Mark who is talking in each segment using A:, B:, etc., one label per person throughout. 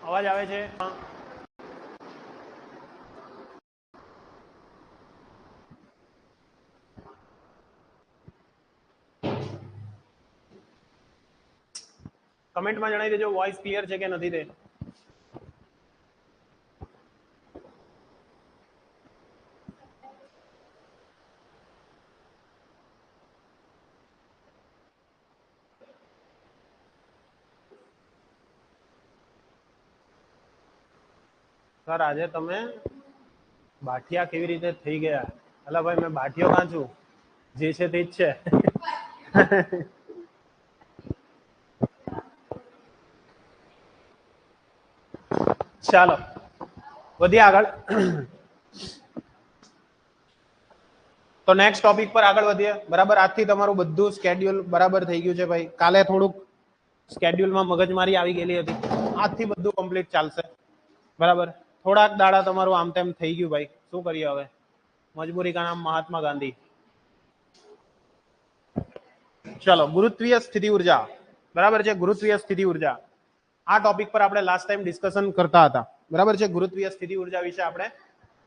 A: અવાજ આવે છે? કમેન્ટમાં જણાવી દેજો વોઇસ ક્લિયર છે કે નથી તે. સર આજે તમે બાઠિયા કેવી રીતે થઈ ગયા? અલા ભાઈ મેં બાઠિયો કાં છું? જે છે તે જ છે. ચાલો વધીએ આગળ. તો નેક્સ્ટ ટોપિક પર આગળ વધીએ. બરાબર, આજથી તમારું બધું સ્કેડ્યુલ બરાબર થઈ ગયું છે ભાઈ. કાલે થોડુંક સ્કેડ્યુલમાં મગજમારી આવી ગયેલી હતી. આજથી બધું કમ્પ્લીટ ચાલશે. બરાબર, થોડાક દાડા તમારું આમ તેમ થઈ ગયું ભાઈ, શું કરીએ હવે, મજબૂરી કા નામ મહાત્મા ગાંધી. ચલો, ગુરુત્વીય સ્થિતિ ઉર્જા. બરાબર છે, ગુરુત્વીય સ્થિતિ ઉર્જા. આ ટોપિક પર આપણે લાસ્ટ ટાઈમ ડિસ્કશન કરતા હતા. બરાબર છે, ગુરુત્વીય સ્થિતિ ઉર્જા વિશે આપણે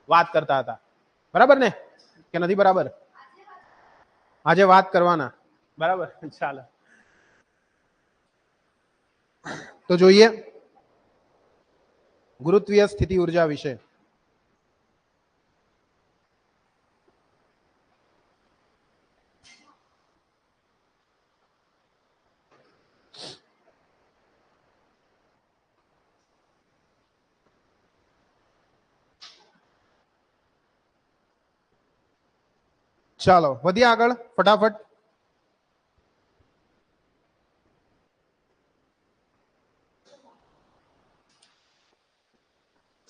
A: વાત કરતા હતા. બરાબર ને કે નથી? બરાબર, આજે વાત કરવાના. બરાબર, ચાલો તો જોઈએ ગુરુત્વીય સ્થિતિ ઉર્જા વિશે. ચાલો વધીએ આગળ ફટાફટ.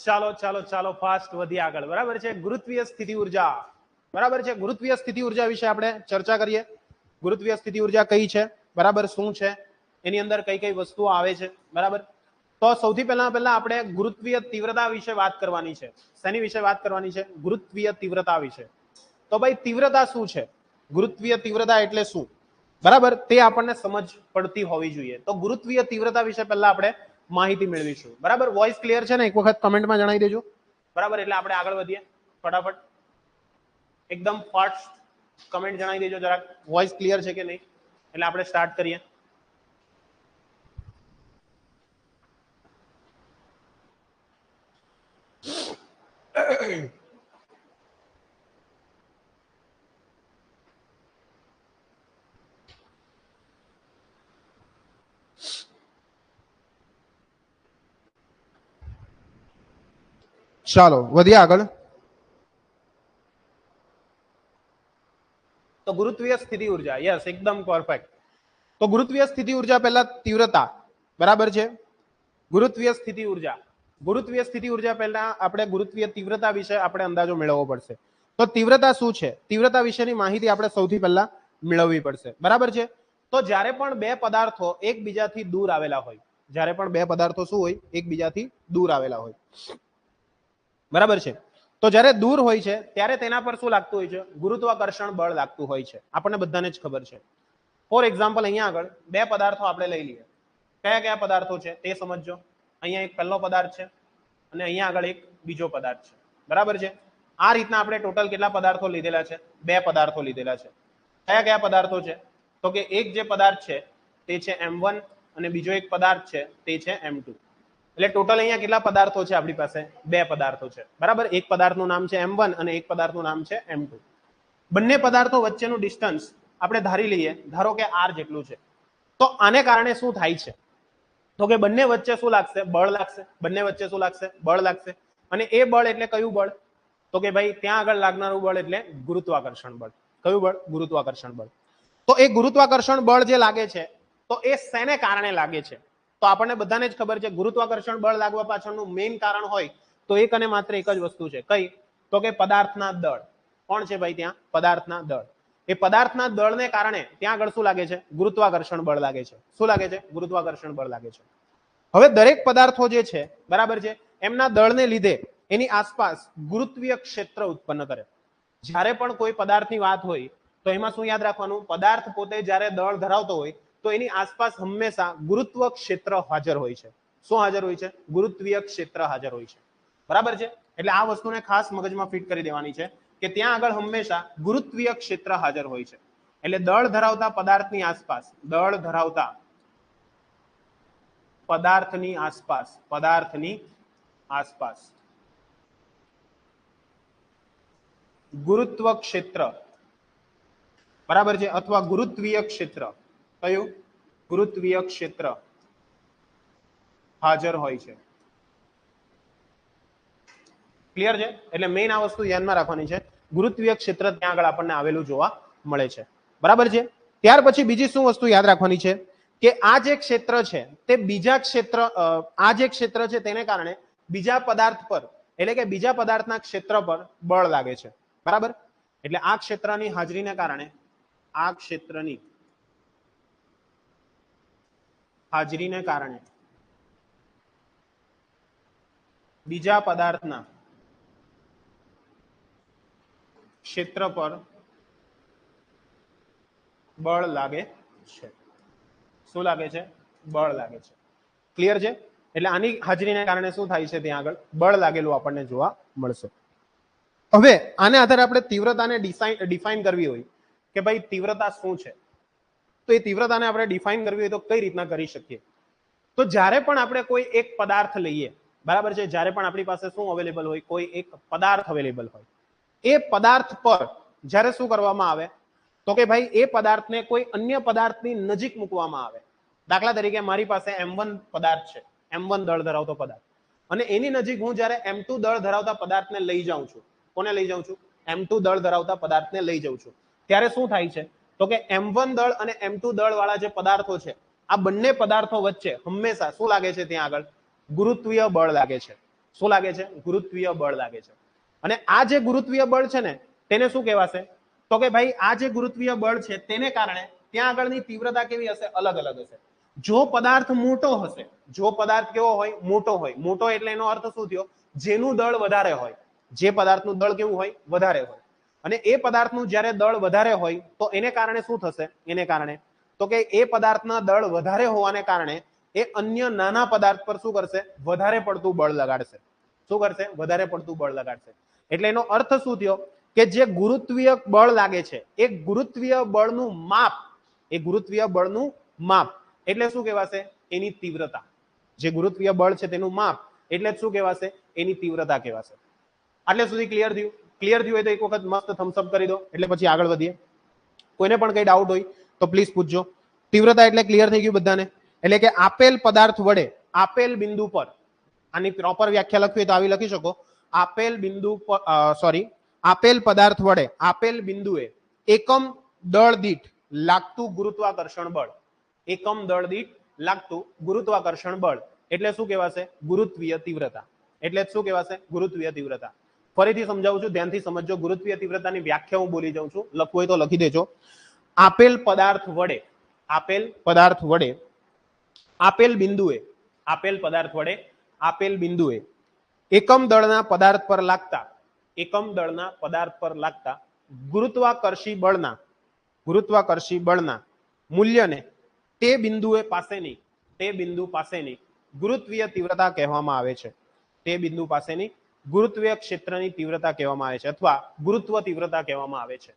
A: ચાલો ચાલો ચાલો ફાસ્ટ વધીએ આગળ. બરાબર છે, ગુરુત્વીય સ્થિતિ ઉર્જા. બરાબર છે, ગુરુત્વીય સ્થિતિ ઉર્જા વિશે આપણે ચર્ચા કરીએ. ગુરુત્વીય સ્થિતિ ઉર્જા કઈ છે, બરાબર, શું છે, એની અંદર કઈ કઈ વસ્તુઓ આવે છે. બરાબર, તો સૌથી પહેલા આપણે ગુરુત્વીય તીવ્રતા વિશે વાત કરવાની છે. શેની વિશે વાત કરવાની છે? ગુરુત્વીય તીવ્રતા વિશે. તો ભાઈ તીવ્રતા શું છે? ગુરુત્વીય તીવ્રતા એટલે શું? બરાબર, તે આપણને સમજ પડતી હોવી જોઈએ. તો ગુરુત્વીય તીવ્રતા વિશે પહેલા આપણે માહિતી મેળવીશું. બરાબર, વોઇસ ક્લિયર છે ને? એક વખત કમેન્ટમાં જણાવી દેજો. બરાબર, એટલે આપણે આગળ વધીએ ફટાફટ. એકદમ ફાસ્ટ કમેન્ટ જણાવી દેજો જરાક, વોઇસ ક્લિયર છે કે નહીં, એટલે આપણે સ્ટાર્ટ કરીએ. ચાલો વધીએ આગળ. તો ગુરુત્વીય સ્થિતિ ઉર્જા, યસ, એકદમ પરફેક્ટ. તો ગુરુત્વીય સ્થિતિ ઉર્જા પહેલા તીવ્રતા. બરાબર છે, ગુરુત્વીય સ્થિતિ ઉર્જા. ગુરુત્વીય સ્થિતિ ઉર્જા પહેલા આપણે ગુરુત્વીય તીવ્રતા વિશે આપણે અંદાજો મેળવવો પડશે. તો તીવ્રતા શું છે? તીવ્રતા વિશેની માહિતી આપણે સૌથી પહેલા મેળવવી પડશે. બરાબર છે, તો જ્યારે પણ બે પદાર્થો એકબીજાથી દૂર આવેલા હોય, જ્યારે પણ બે પદાર્થો શું હોય? એકબીજાથી દૂર આવેલા હોય. બરાબર છે, તો જ્યારે દૂર હોય છે ત્યારે તેના પર શું લાગતું હોય છે? ગુરુત્વાકર્ષણ બળ લાગતું હોય છે. આપણને બધાને જ ખબર છે. ફોર એક્ઝામ્પલ, અહીંયા આગળ બે પદાર્થો આપણે લઈ લઈએ. કયા કયા પદાર્થો છે તે સમજો. અહીંયા એક પહેલો પદાર્થ છે અને અહીંયા આગળ એક બીજો પદાર્થ છે. બરાબર છે, આ રીતના આપણે ટોટલ કેટલા પદાર્થો લીધેલા છે? બે પદાર્થો લીધેલા છે. કયા કયા પદાર્થો છે? તો કે એક જે પદાર્થ છે તે છે M1 અને બીજો એક પદાર્થ છે તે છે M2. એટલે ટોટલ અહીંયા કેટલા પદાર્થો છે આપણી પાસે? બે પદાર્થો છે. બરાબર, એક પદાર્થનું નામ છે M1 અને એક પદાર્થનું નામ છે M2. બંને પદાર્થો વચ્ચેનું ડિસ્ટન્સ આપણે ધારી લઈએ, ધારો કે r જેટલું છે. તો આને કારણે શું થાય છે? તો કે બંને વચ્ચે શું લાગશે? બળ લાગશે. બંને વચ્ચે શું લાગશે? બળ લાગશે. અને એ બળ એટલે કયું બળ? તો કે ભાઈ ત્યાં આગળ લાગનારું બળ એટલે ગુરુત્વાકર્ષણ બળ. કયું બળ? ગુરુત્વાકર્ષણ બળ. તો એ ગુરુત્વાકર્ષણ બળ જે લાગે છે, તો એ શેને કારણે લાગે છે? તો આપણને બધાને જ ખબર છે, ગુરુત્વાકર્ષણ બળ લાગવા પાછળનું મેઇન કારણ હોય તો એક અને માત્ર એક જ વસ્તુ છે. કઈ? તો કે પદાર્થના દળ. કોણ છે ભાઈ ત્યાં? પદાર્થના દળ. એ પદાર્થના દળને કારણે ત્યાં આગળ શું લાગે છે? ગુરુત્વાકર્ષણ બળ લાગે છે. શું લાગે છે? ગુરુત્વાકર્ષણ બળ લાગે છે. હવે દરેક પદાર્થો જે છે, બરાબર છે, એમના દળને લીધે એની આસપાસ ગુરુત્વીય ક્ષેત્ર ઉત્પન્ન કરે. જ્યારે પણ કોઈ પદાર્થની વાત હોય તો એમાં શું યાદ રાખવાનું? પદાર્થ પોતે જ્યારે દળ ધરાવતો હોય તો એની આસપાસ હંમેશા ગુરુત્વ ક્ષેત્ર હાજર હોય છે. શું હાજર હોય છે? ગુરુત્વીય ક્ષેત્ર હાજર હોય છે. બરાબર છે? એટલે આ વસ્તુને ખાસ મગજમાં ફિટ કરી દેવાની છે કે ત્યાં આગળ હંમેશા ગુરુત્વીય ક્ષેત્ર હાજર હોય છે. એટલે દળ ધરાવતા પદાર્થની આસપાસ, દળ ધરાવતા પદાર્થની આસપાસ ગુરુત્વ ક્ષેત્ર, બરાબર છે, અથવા ગુરુત્વીય ક્ષેત્ર, કયું? ગુરુત્વીય ક્ષેત્ર હાજર હોય છે. ક્લિયર છે? એટલે મેઇન આ વસ્તુ ધ્યાનમાં રાખવાની છે, ગુરુત્વીય ક્ષેત્ર ત્યાં આગળ આપણને આવેલું જોવા મળે છે. બરાબર છે? ત્યાર પછી બીજી શું વસ્તુ યાદ રાખવાની છે કે આ જે ક્ષેત્ર છે તે બીજા ક્ષેત્ર, આ જે ક્ષેત્ર છે તેને કારણે બીજા પદાર્થ પર, એટલે કે બીજા પદાર્થના ક્ષેત્ર પર બળ લાગે છે. બરાબર? એટલે આ ક્ષેત્રની હાજરીને કારણે, આ ક્ષેત્રની હાજરીને કારણે બીજા પદાર્થના ક્ષેત્ર પર બળ લાગે છે. શું લાગે છે? બળ લાગે છે. ક્લિયર છે? એટલે આની હાજરીને કારણે શું થાય છે? ત્યાં આગળ બળ લાગેલું આપણને જોવા મળશે. હવે આને આધારે આપણે તીવ્રતાને ડિફાઇન કરવી હોય કે ભાઈ તીવ્રતા શું છે, તો એ તીવ્રતાને આપણે ડિફાઇન કરવી હોય તો કઈ રીતના કરી શકીએ? તો જ્યારે પણ આપણે કોઈ એક પદાર્થ લઈએ, બરાબર છે, જ્યારે પણ આપણી પાસે શું અવેલેબલ હોય, કોઈ એક પદાર્થ અવેલેબલ હોય, એ પદાર્થ પર જ્યારે શું કરવામાં આવે તો કે ભાઈ એ પદાર્થને કોઈ અન્ય પદાર્થની નજીક મૂકવામાં આવે. દાખલા તરીકે મારી પાસે M1 પદાર્થ છે, M1 દળ ધરાવતો પદાર્થ, અને એની નજીક હું જ્યારે M2 દળ ધરાવતા પદાર્થને લઈ જાઉં છું. કોને લઈ જાઉં છું? M2 દળ ધરાવતા પદાર્થને લઈ જાઉં છું. ત્યારે શું થાય છે તો કે M1 દળ અને M2 દળ વાળા જે પદાર્થો છે, આ બંને પદાર્થો વચ્ચે હંમેશા શું લાગે છે? ત્યાં આગળ ગુરુત્વીય બળ લાગે છે. શું લાગે છે? ગુરુત્વીય બળ લાગે છે. અને આ જે ગુરુત્વીય બળ છે ને તેને શું કહેવાશે તો કે ભાઈ આ જે ગુરુત્વીય બળ છે તેને કારણે ત્યાં આગળની તીવ્રતા કેવી હશે? અલગ અલગ હશે. જો પદાર્થ મોટો હશે, જો પદાર્થ કેવો હોય? મોટો હોય. મોટો એટલે એનો અર્થ શું થયો? જેનું દળ વધારે હોય. જે પદાર્થનું દળ કેવું હોય? વધારે હોય. અને એ પદાર્થનું જ્યારે દળ વધારે હોય તો એને કારણે શું થશે? એને કારણે તો કે એ પદાર્થના દળ વધારે હોવાને કારણે એ અન્ય નાના પદાર્થ પર શું કરશે? વધારે પડતું બળ લગાડશે. શું કરશે? વધારે પડતું બળ લગાડશે. એટલે એનો અર્થ શું થયો કે જે ગુરુત્વીય બળ લાગે છે એ ગુરુત્વીય બળનું માપ, એ ગુરુત્વીય બળનું માપ એટલે શું કહેવાશે? એની તીવ્રતા. જે ગુરુત્વીય બળ છે તેનું માપ એટલે શું કહેવાશે? એની તીવ્રતા કહેવાશે. આટલે સુધી ક્લિયર થયું? ક્લિયર થયું હોય તો એક વખત મસ્ત થમ્સ અપ કરી દો, એટલે પછી આગળ વધીએ. કોઈને પણ કઈ ડાઉટ હોય તો પ્લીઝ પૂછજો. તીવ્રતા એટલે ક્લિયર થઈ ગયું બધાને? એટલે કે આપેલ પદાર્થ વડે આપેલ બિંદુ પર, આની પ્રોપર વ્યાખ્યા લખવી હોય તો આવી લખી શકો, આપેલ બિંદુ પર આપેલ પદાર્થ વડે આપેલ બિંદુએ એકમ દળ દીઠ લાગતું ગુરુત્વાકર્ષણ બળ, એકમ દળ દીઠ લાગતું ગુરુત્વાકર્ષણ બળ એટલે શું કહેવાશે? ગુરુત્વીય તીવ્રતા. એટલે શું કહેવાશે? ગુરુત્વીય તીવ્રતા. ફરીથી સમજાવું છું, ધ્યાનથી સમજજો. ગુરુત્વીય તીવ્રતાની વ્યાખ્યા હું બોલી જાઉં છું, લખવું હોય તો લખી દેજો. આપેલ પદાર્થ વડે, આપેલ પદાર્થ વડે આપેલ બિંદુએ, આપેલ પદાર્થ વડે આપેલ બિંદુએ એકમ દળના પદાર્થ પર લાગતા, એકમ દળના પદાર્થ પર લાગતા ગુરુત્વાકર્ષી બળના મૂલ્યને તે બિંદુએ પાસેની, તે બિંદુ પાસેની ગુરુત્વીય તીવ્રતા કહેવામાં આવે છે. તે બિંદુ પાસેની ગુરુત્વીય ક્ષેત્રની તીવ્રતા કહેવામાં આવે છે, અથવા ગુરુત્વ તીવ્રતા કહેવામાં આવે છે.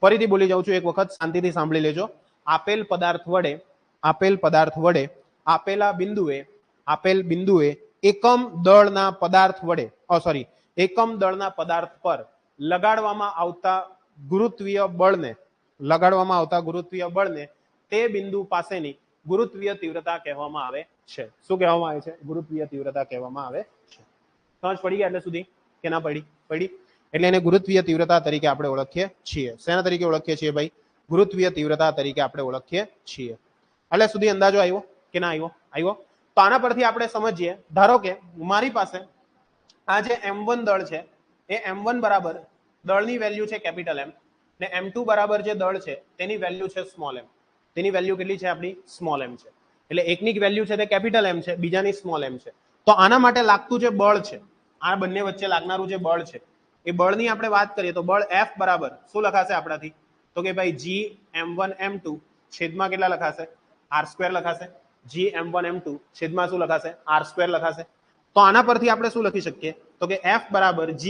A: ફરીથી બોલી જાઉં છું, એક વખત શાંતિથી સાંભળી લેજો. આપેલ પદાર્થ વડે, આપેલ પદાર્થ વડે આપેલા બિંદુએ, આપેલ બિંદુએ એકમ દળના પદાર્થ વડે એકમ દળના પદાર્થ પર લગાડવામાં આવતા ગુરુત્વીય બળને, લગાડવામાં આવતા ગુરુત્વીય બળને તે બિંદુ પાસેની ગુરુત્વીય તીવ્રતા કહેવામાં આવે છે. શું કહેવામાં આવે છે? ગુરુત્વીય તીવ્રતા કહેવામાં આવે છે. સમજ પડી ગયા એટલે સુધી કે ના પડી? પડી. એટલે એને ગુરુત્વીય તીવ્રતા તરીકે આપણે ઓળખીએ છીએ. શેના તરીકે ઓળખીએ છીએ ભાઈ? ગુરુત્વીય તીવ્રતા તરીકે આપણે ઓળખીએ છીએ. એટલે સુધી અંદાજો આવ્યો કે ના આવ્યો? આવ્યો. તો આના પરથી આપણે સમજીએ, ધારો કે મારી પાસે આ જે M1 દળ છે એ M1 બરાબર દળની વેલ્યુ છે કેપિટલ M, ને M2 બરાબર જે દળ છે તેની વેલ્યુ છે સ્મોલ m. તેની વેલ્યુ કેટલી છે? આપણી સ્મોલ m છે. એટલે એકની વેલ્યુ છે તે કેપિટલ M છે, બીજાની સ્મોલ m છે. તો આના માટે લાગતું જે બળ છે, આ બંને વચ્ચે લાગનારું જે બળ છે, એ બળની આપણે વાત કરીએ તો બળ F બરાબર શું લખાશે આપણાથી? તો કે ભાઈ G M1 M2 છેદમાં કેટલા લખાશે? R² લખાશે. Gm1m2 છેદમાં શું લખાશે r² લખાશે. તો આના પરથી આપણે શું લખી શકીએ તો કે F બરાબર G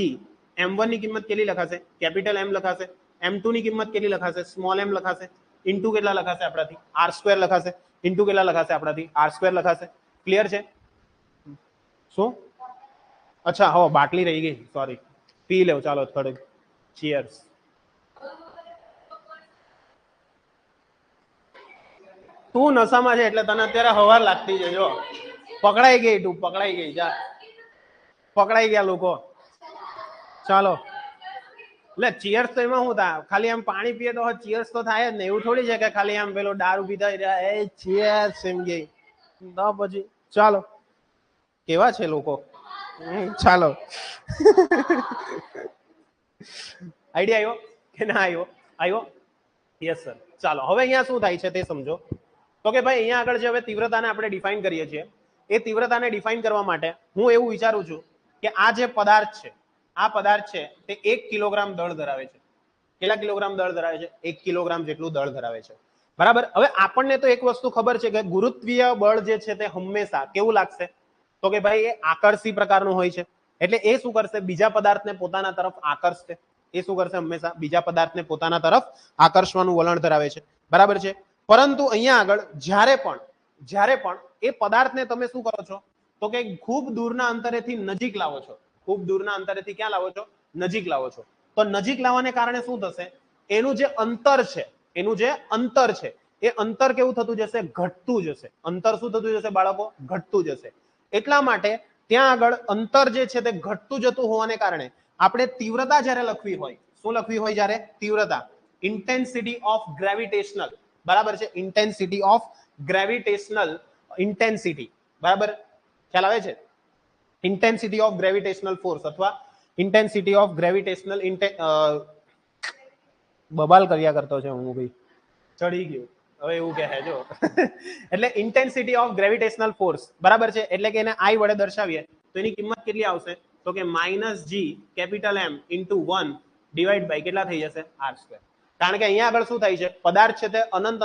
A: m1 ની કિંમત કેટલી લખાશે કેપિટલ M લખાશે, m2 ની કિંમત કેટલી લખાશે સ્મોલ m લખાશે, ઇન્ટુ કેટલા લખાશે આપણાથી r² લખાશે, ઇન્ટુ કેટલા લખાશે આપણાથી r² લખાશે. ક્લિયર છે? શું અચ્છા હો બાટલી રહી ગઈ સોરી પી લેવ ચાલો થોડુંક ચીયર્સ. તું નશામાં છે એટલે તને અત્યારે હવાર લાગતી છે જો પકડાઈ ગઈ તું પકડાઈ ગઈ જા પકડાઈ ગયા લોકો. ચાલો એટલે ચીયર્સ તો એમાં શું થાય ખાલી આમ પાણી પીએ તો ચીયર્સ તો થાય જ ને એવું થોડી છે કે ખાલી આમ પેલો દારૂ પીતા એ ચીયર્સ એમ ગઈ તો પછી ચાલો કેવા છે લોકો. ચાલો આઈડિયા આવ્યો કે ના આવ્યો આવ્યો યસ સર. ચાલો હવે અહીંયા શું થાય છે તે સમજો તો કે ભાઈ અહીંયા આગળ જે હવે તીવ્રતાને આપણે ડિફાઇન કરીએ છીએ એ તીવ્રતાને ડિફાઇન કરવા માટે હું એવું વિચારું છું કે આ જે પદાર્થ છે આ પદાર્થ છે તે 1 કિલોગ્રામ દળ ધરાવે છે. કેટલા કિલોગ્રામ દળ ધરાવે છે 1 કિલોગ્રામ જેટલું દળ ધરાવે છે બરાબર. હવે આપણને તો એક વસ્તુ ખબર છે કે ગુરુત્વીય બળ જે છે તે હંમેશા કેવું લાગશે તો કે ભાઈ એ આકર્ષી પ્રકારનું હોય છે એટલે એ શું કરશે બીજા પદાર્થને પોતાના તરફ આકર્ષશે. એ શું કરશે હંમેશા બીજા પદાર્થને પોતાના તરફ આકર્ષવાનું વલણ ધરાવે છે બરાબર છે. પરંતુ અહીંયા આગળ જ્યારે પણ એ પદાર્થને તમે શું કરો છો તો કે ખૂબ દૂરના અંતરેથી નજીક લાવો છો. ખૂબ દૂરના અંતરેથી ક્યાં લાવો છો નજીક લાવો છો. તો નજીક લાવવાને કારણે શું થશે એનું જે અંતર છે એ અંતર કેવું થતું જશે ઘટતું જશે. અંતર શું થતું જશે બાળકો ઘટતું જશે. એટલા માટે ત્યાં આગળ અંતર જે છે તે ઘટતું જતું હોવાને કારણે આપણે તીવ્રતા જ્યારે લખવી હોય શું લખવી હોય જ્યારે તીવ્રતા ઇન્ટેન્સિટી ઓફ ગ્રેવિટેશનલ બરાબર છે ઇન્ટેન્સિટી ઓફ ગ્રેવિટેશનલ ઇન્ટેન્સિટી બરાબર ખ્યાલ આવે છે ઇન્ટેન્સિટી ઓફ ગ્રેવિટેશનલ ફોર્સ અથવા ઇન્ટેન્સિટી ઓફ ગ્રેવિટેશનલ બબાલ કર્યા કરતો છે હું ભાઈ ચડી ગયો હવે એવું કહે જો એટલે ઇન્ટેન્સિટી ઓફ ગ્રેવિટેશનલ ફોર્સ બરાબર છે એટલે કે એને I વડે દર્શાવીએ તો એની કિંમત કેટલી આવશે તો કે -G capital M into 1 divide by કેટલા થઈ જશે r². કારણ કે અહીંયા આગળ શું થાય છે પદાર્થ છે તે અનંત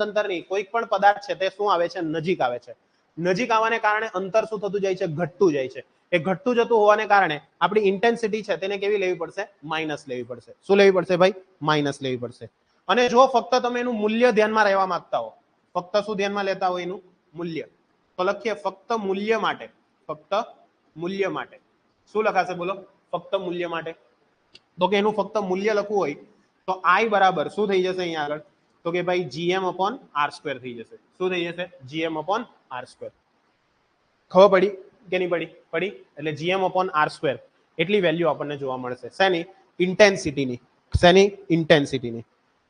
A: અંતર નહીં કોઈ પણ પદાર્થ છે તે શું આવે છે નજીક આવે છે. નજીક આવવાને કારણે અંતર શું થતું જાય છે ઘટતું જાય છે. એ ઘટતું જતું હોવાને કારણે આપણી ઇન્ટેન્સિટી છે તેને કેવી લેવી પડશે માઇનસ લેવી પડશે. શું લેવી પડશે ભાઈ માઇનસ લેવી પડશે. અને જો ફક્ત તમે એનું મૂલ્ય ધ્યાનમાં રહેવા માંગતા હો ફક્ત શું ધ્યાનમાં લેતા હોય એનું મૂલ્ય તો લખીએ ફક્ત મૂલ્ય માટે શું લખાશે બોલો ફક્ત મૂલ્ય માટે તો કે એનું ફક્ત મૂલ્ય લખવું હોય તો I બરાબર શું થઈ જશે અહીંયા આગળ તો કે ભાઈ Gm/r² થઈ જશે. શું થઈ જશે Gm/r². ખબર પડી કે નહીં પડી એટલે Gm/r² એટલી વેલ્યુ આપણને જોવા મળશે શેની ઇન્ટેન્સિટીની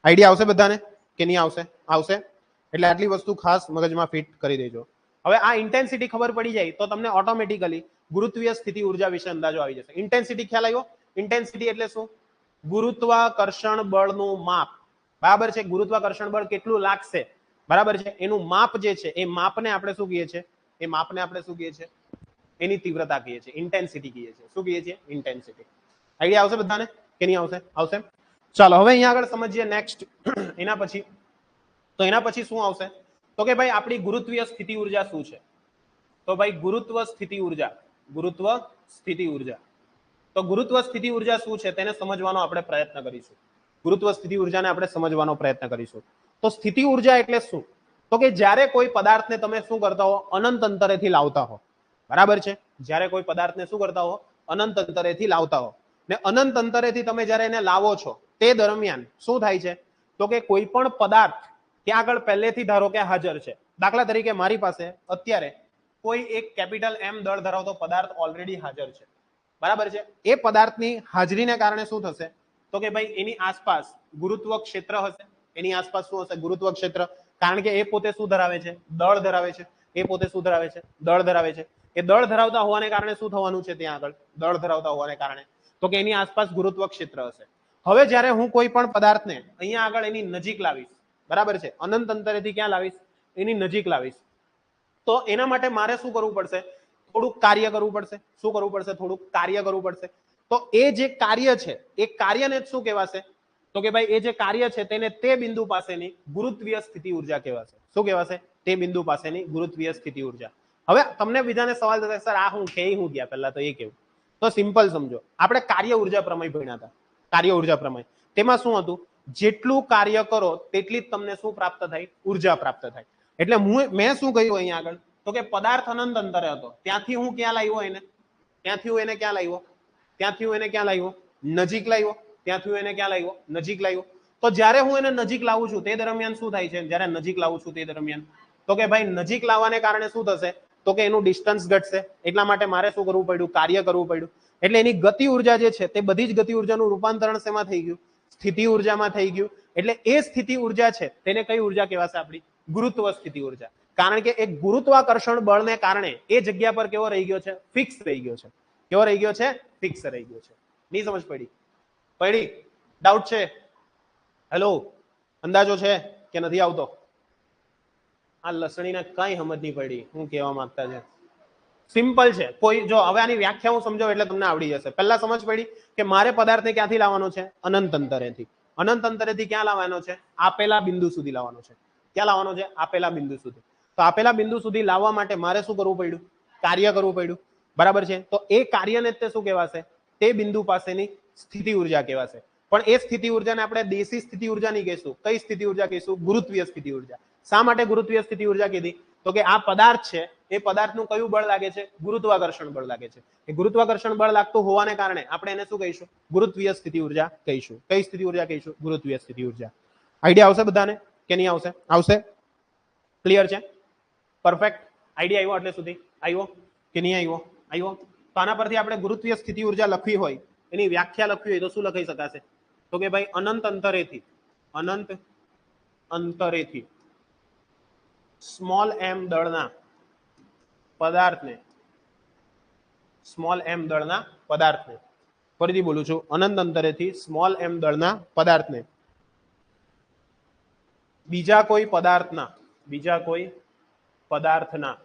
A: આઈડિયા આવશે બધાને કે નહીં આવશે એટલે આટલી વસ્તુ ખાસ મગજમાં ફિટ કરી દેજો. હવે આ ઇન્ટેન્સિટી ખબર પડી જાય તો તમને ઓટોમેટિકલી ગુરુત્વીય સ્થિતિ ઉર્જા વિશે અંદાજો આવી જશે. ઇન્ટેન્સિટી ખ્યાલ આવ્યો ઇન્ટેન્સિટી એટલે શું ગુરુત્વાકર્ષણ બળનું માપ બરાબર છે. ગુરુત્વાકર્ષણ બળ કેટલું લાગશે બરાબર છે એનું માપ જે છે એ માપને આપણે શું કહીએ છીએ એની તીવ્રતા કહીએ છીએ ઇન્ટેન્સિટી કહીએ છીએ. શું કહીએ છીએ ઇન્ટેન્સિટી. આઈડિયા આવશે બધાને કે નહીં આવશે. ચાલો હવે અહીંયા આગળ સમજીએ નેક્સ્ટ એના પછી શું આવશે તો કે ભાઈ આપણી ગુરુત્વીય સ્થિતિ ઉર્જા શું છે તો ભાઈ ગુરુત્વ સ્થિતિ ઉર્જા શું છે તેને સમજવાનો આપણે પ્રયત્ન કરીશું. ગુરુત્વ સ્થિતિ ઉર્જાને આપણે સમજવાનો પ્રયત્ન કરીશું. તો સ્થિતિ ઉર્જા એટલે શું તો કે જ્યારે કોઈ પદાર્થને તમે શું કરતા હો અનંત અંતરેથી લાવતા હો બરાબર છે. જ્યારે કોઈ પદાર્થને શું કરતા હો અનંત અંતરેથી લાવતા હો ને અનંત અંતરેથી તમે જ્યારે એને લાવો છો તે દરમિયાન શું થાય છે તો કે કોઈ પણ પદાર્થ ત્યાં આગળ પહેલેથી ધારો કે હાજર છે. દાખલા તરીકે મારી પાસે અત્યારે કોઈ એક કેપિટલ M દળ ધરાવતો પદાર્થ ઓલરેડી હાજર છે બરાબર છે. એ પદાર્થની હાજરીને કારણે શું થશે તો કે ભાઈ એની આસપાસ ગુરુત્વ ક્ષેત્ર હશે. એની આસપાસ શું હશે ગુરુત્વ ક્ષેત્ર કારણ કે એ પોતે શું ધરાવે છે દળ ધરાવે છે. દળ ધરાવે છે. એ દળ ધરાવતા હોવાને કારણે શું થવાનું છે ત્યાં આગળ દળ ધરાવતા હોવાને કારણે તો કે એની આસપાસ ગુરુત્વ ક્ષેત્ર હશે. હવે જ્યારે હું કોઈ પણ પદાર્થને અહીંયા આગળ એની નજીક લાવીશ બરાબર છે અનંત અંતરેથી ક્યાં લાવીશ એની નજીક લાવીશ તો એના માટે મારે શું કરવું પડશે થોડુંક કાર્ય કરવું પડશે. તો એ જે કાર્ય છે એ કાર્યને શું કહેવાશે તો કે ભાઈ એ જે કાર્ય છે તેને તે બિંદુ પાસેની ગુરુત્વીય સ્થિતિ ઉર્જા કહેવાશે. શું કહેવાશે તે બિંદુ પાસેની ગુરુત્વીય સ્થિતિ ઉર્જા. હવે તમને બીજાને સવાલ થશે સર આ હું કે હું ગયા પહેલા તો એ કેવું? તો સિમ્પલ સમજો, આપણે કાર્ય ઉર્જા પ્રમેય ભણ્યા હતા. કાર્ય ઉર્જા પ્રમેય તેમાં શું હતું? જેટલું કાર્ય કરો તેટલી જ તમને શું પ્રાપ્ત થાય? ઉર્જા પ્રાપ્ત થાય. એટલે મેં શું કહ્યું અહીંયા આગળ? તો કે પદાર્થ અનંત અંતરે હતો, ત્યાંથી હું ક્યાં લાવ્યો એને? ત્યાંથી હું એને ક્યાં લાવ્યો? ત્યાંથી હું એને ક્યાં લાવ્યો? નજીક લાવ્યો. ત્યાંથી હું એને ક્યાં લાવ્યો? નજીક લાવ્યો. તો જ્યારે હું એને નજીક લાવું છું તે દરમિયાન શું થાય છે? જ્યારે નજીક લાવું છું તે દરમિયાન તો કે ભાઈ નજીક લાવવાને કારણે શું થશે? તો કે એનું ડિસ્ટન્સ ઘટશે. એટલા માટે મારે શું કરવું પડ્યું? કાર્ય કરવું પડ્યું. એટલે એની ગતિ ઉર્જા જે છે તે બધી જ ગતિ ઉર્જાનું રૂપાંતરણ શેમાં થઈ ગયું? સ્થિતિ ઉર્જામાં થઈ ગયું. એટલે એ સ્થિતિ ઉર્જા છે તેને કઈ ઉર્જા કહેવાશે? આપણી ગુરુત્વ સ્થિતિ ઉર્જા. કારણ કે એક ગુરુત્વાકર્ષણ બળને કારણે એ જગ્યા પર કેવો રહી ગયો છે? ફિક્સ રહી ગયો છે. કેવો રહી ગયો છે? ફિક્સ રહી ગયો છે. નહીં સમજ પડી? પડી? ડાઉટ છે? હેલો, અંદાજો છે કે નથી આવતો? આ લસણીને કઈ સમજ નહીં પડી હું કહેવા માંગતા છે. સિમ્પલ છે. કોઈ જો હવે આની વ્યાખ્યા હું સમજાવું એટલે તમને આવડી જશે. પહેલા સમજ પડી કે મારે પદાર્થને ક્યાંથી લાવવાનો છે? અનંત અંતરેથી. અનંત અંતરેથી ક્યાં લાવવાનો છે? આપેલા બિંદુ સુધી લાવવાનો છે. ક્યાં લાવવાનો છે? આપેલા બિંદુ સુધી. તો આપેલા બિંદુ સુધી લાવવા માટે મારે શું કરવું પડ્યું? કાર્ય કરવું પડ્યું. બરાબર છે. તો એ કાર્યને તે શું કહેવાશે? તે બિંદુ પાસેની સ્થિતિ ઉર્જા કહેવાશે. પણ એ સ્થિતિ ઉર્જાને આપણે દેશી સ્થિતિ ઉર્જા નહીં કહીશું. કઈ સ્થિતિ ઉર્જા કહીશું? ગુરુત્વીય સ્થિતિ ઉર્જા. શા માટે ગુરુત્વીય સ્થિતિ ઉર્જા કીધી? તો કે આ પદાર્થ છે એ પદાર્થનું કયું બળ લાગે છે? ગુરુત્વાકર્ષણ બળ લાગે છે. એ ગુરુત્વાકર્ષણ બળ લાગતું હોવાને કારણે આપણે એને શું કહીશું? ગુરુત્વીય સ્થિતિ ઉર્જા કહીશું. કઈ સ્થિતિ ઉર્જા કહીશું? ગુરુત્વીય સ્થિતિ ઉર્જા. આઈડિયા આવશે બધાને કે નહીં આવશે? આવશે? ક્લિયર છે? પરફેક્ટ. આઈડિયા આવ્યો એટલે સુધી? આવ્યો કે નહીં આવ્યો? આવ્યો. તો આના પરથી આપણે ગુરુત્વીય સ્થિતિ ઉર્જા લખવી હોય, એની વ્યાખ્યા લખવી હોય તો શું લખી શકાશે? તો કે ભાઈ અનંત અંતરેથી સ્મોલ એમ દળના પદાર્થને ફરીથી બોલું છું, અનંત અંતરેથી સ્મોલ એમ દળના પદાર્થને બીજા કોઈ પદાર્થના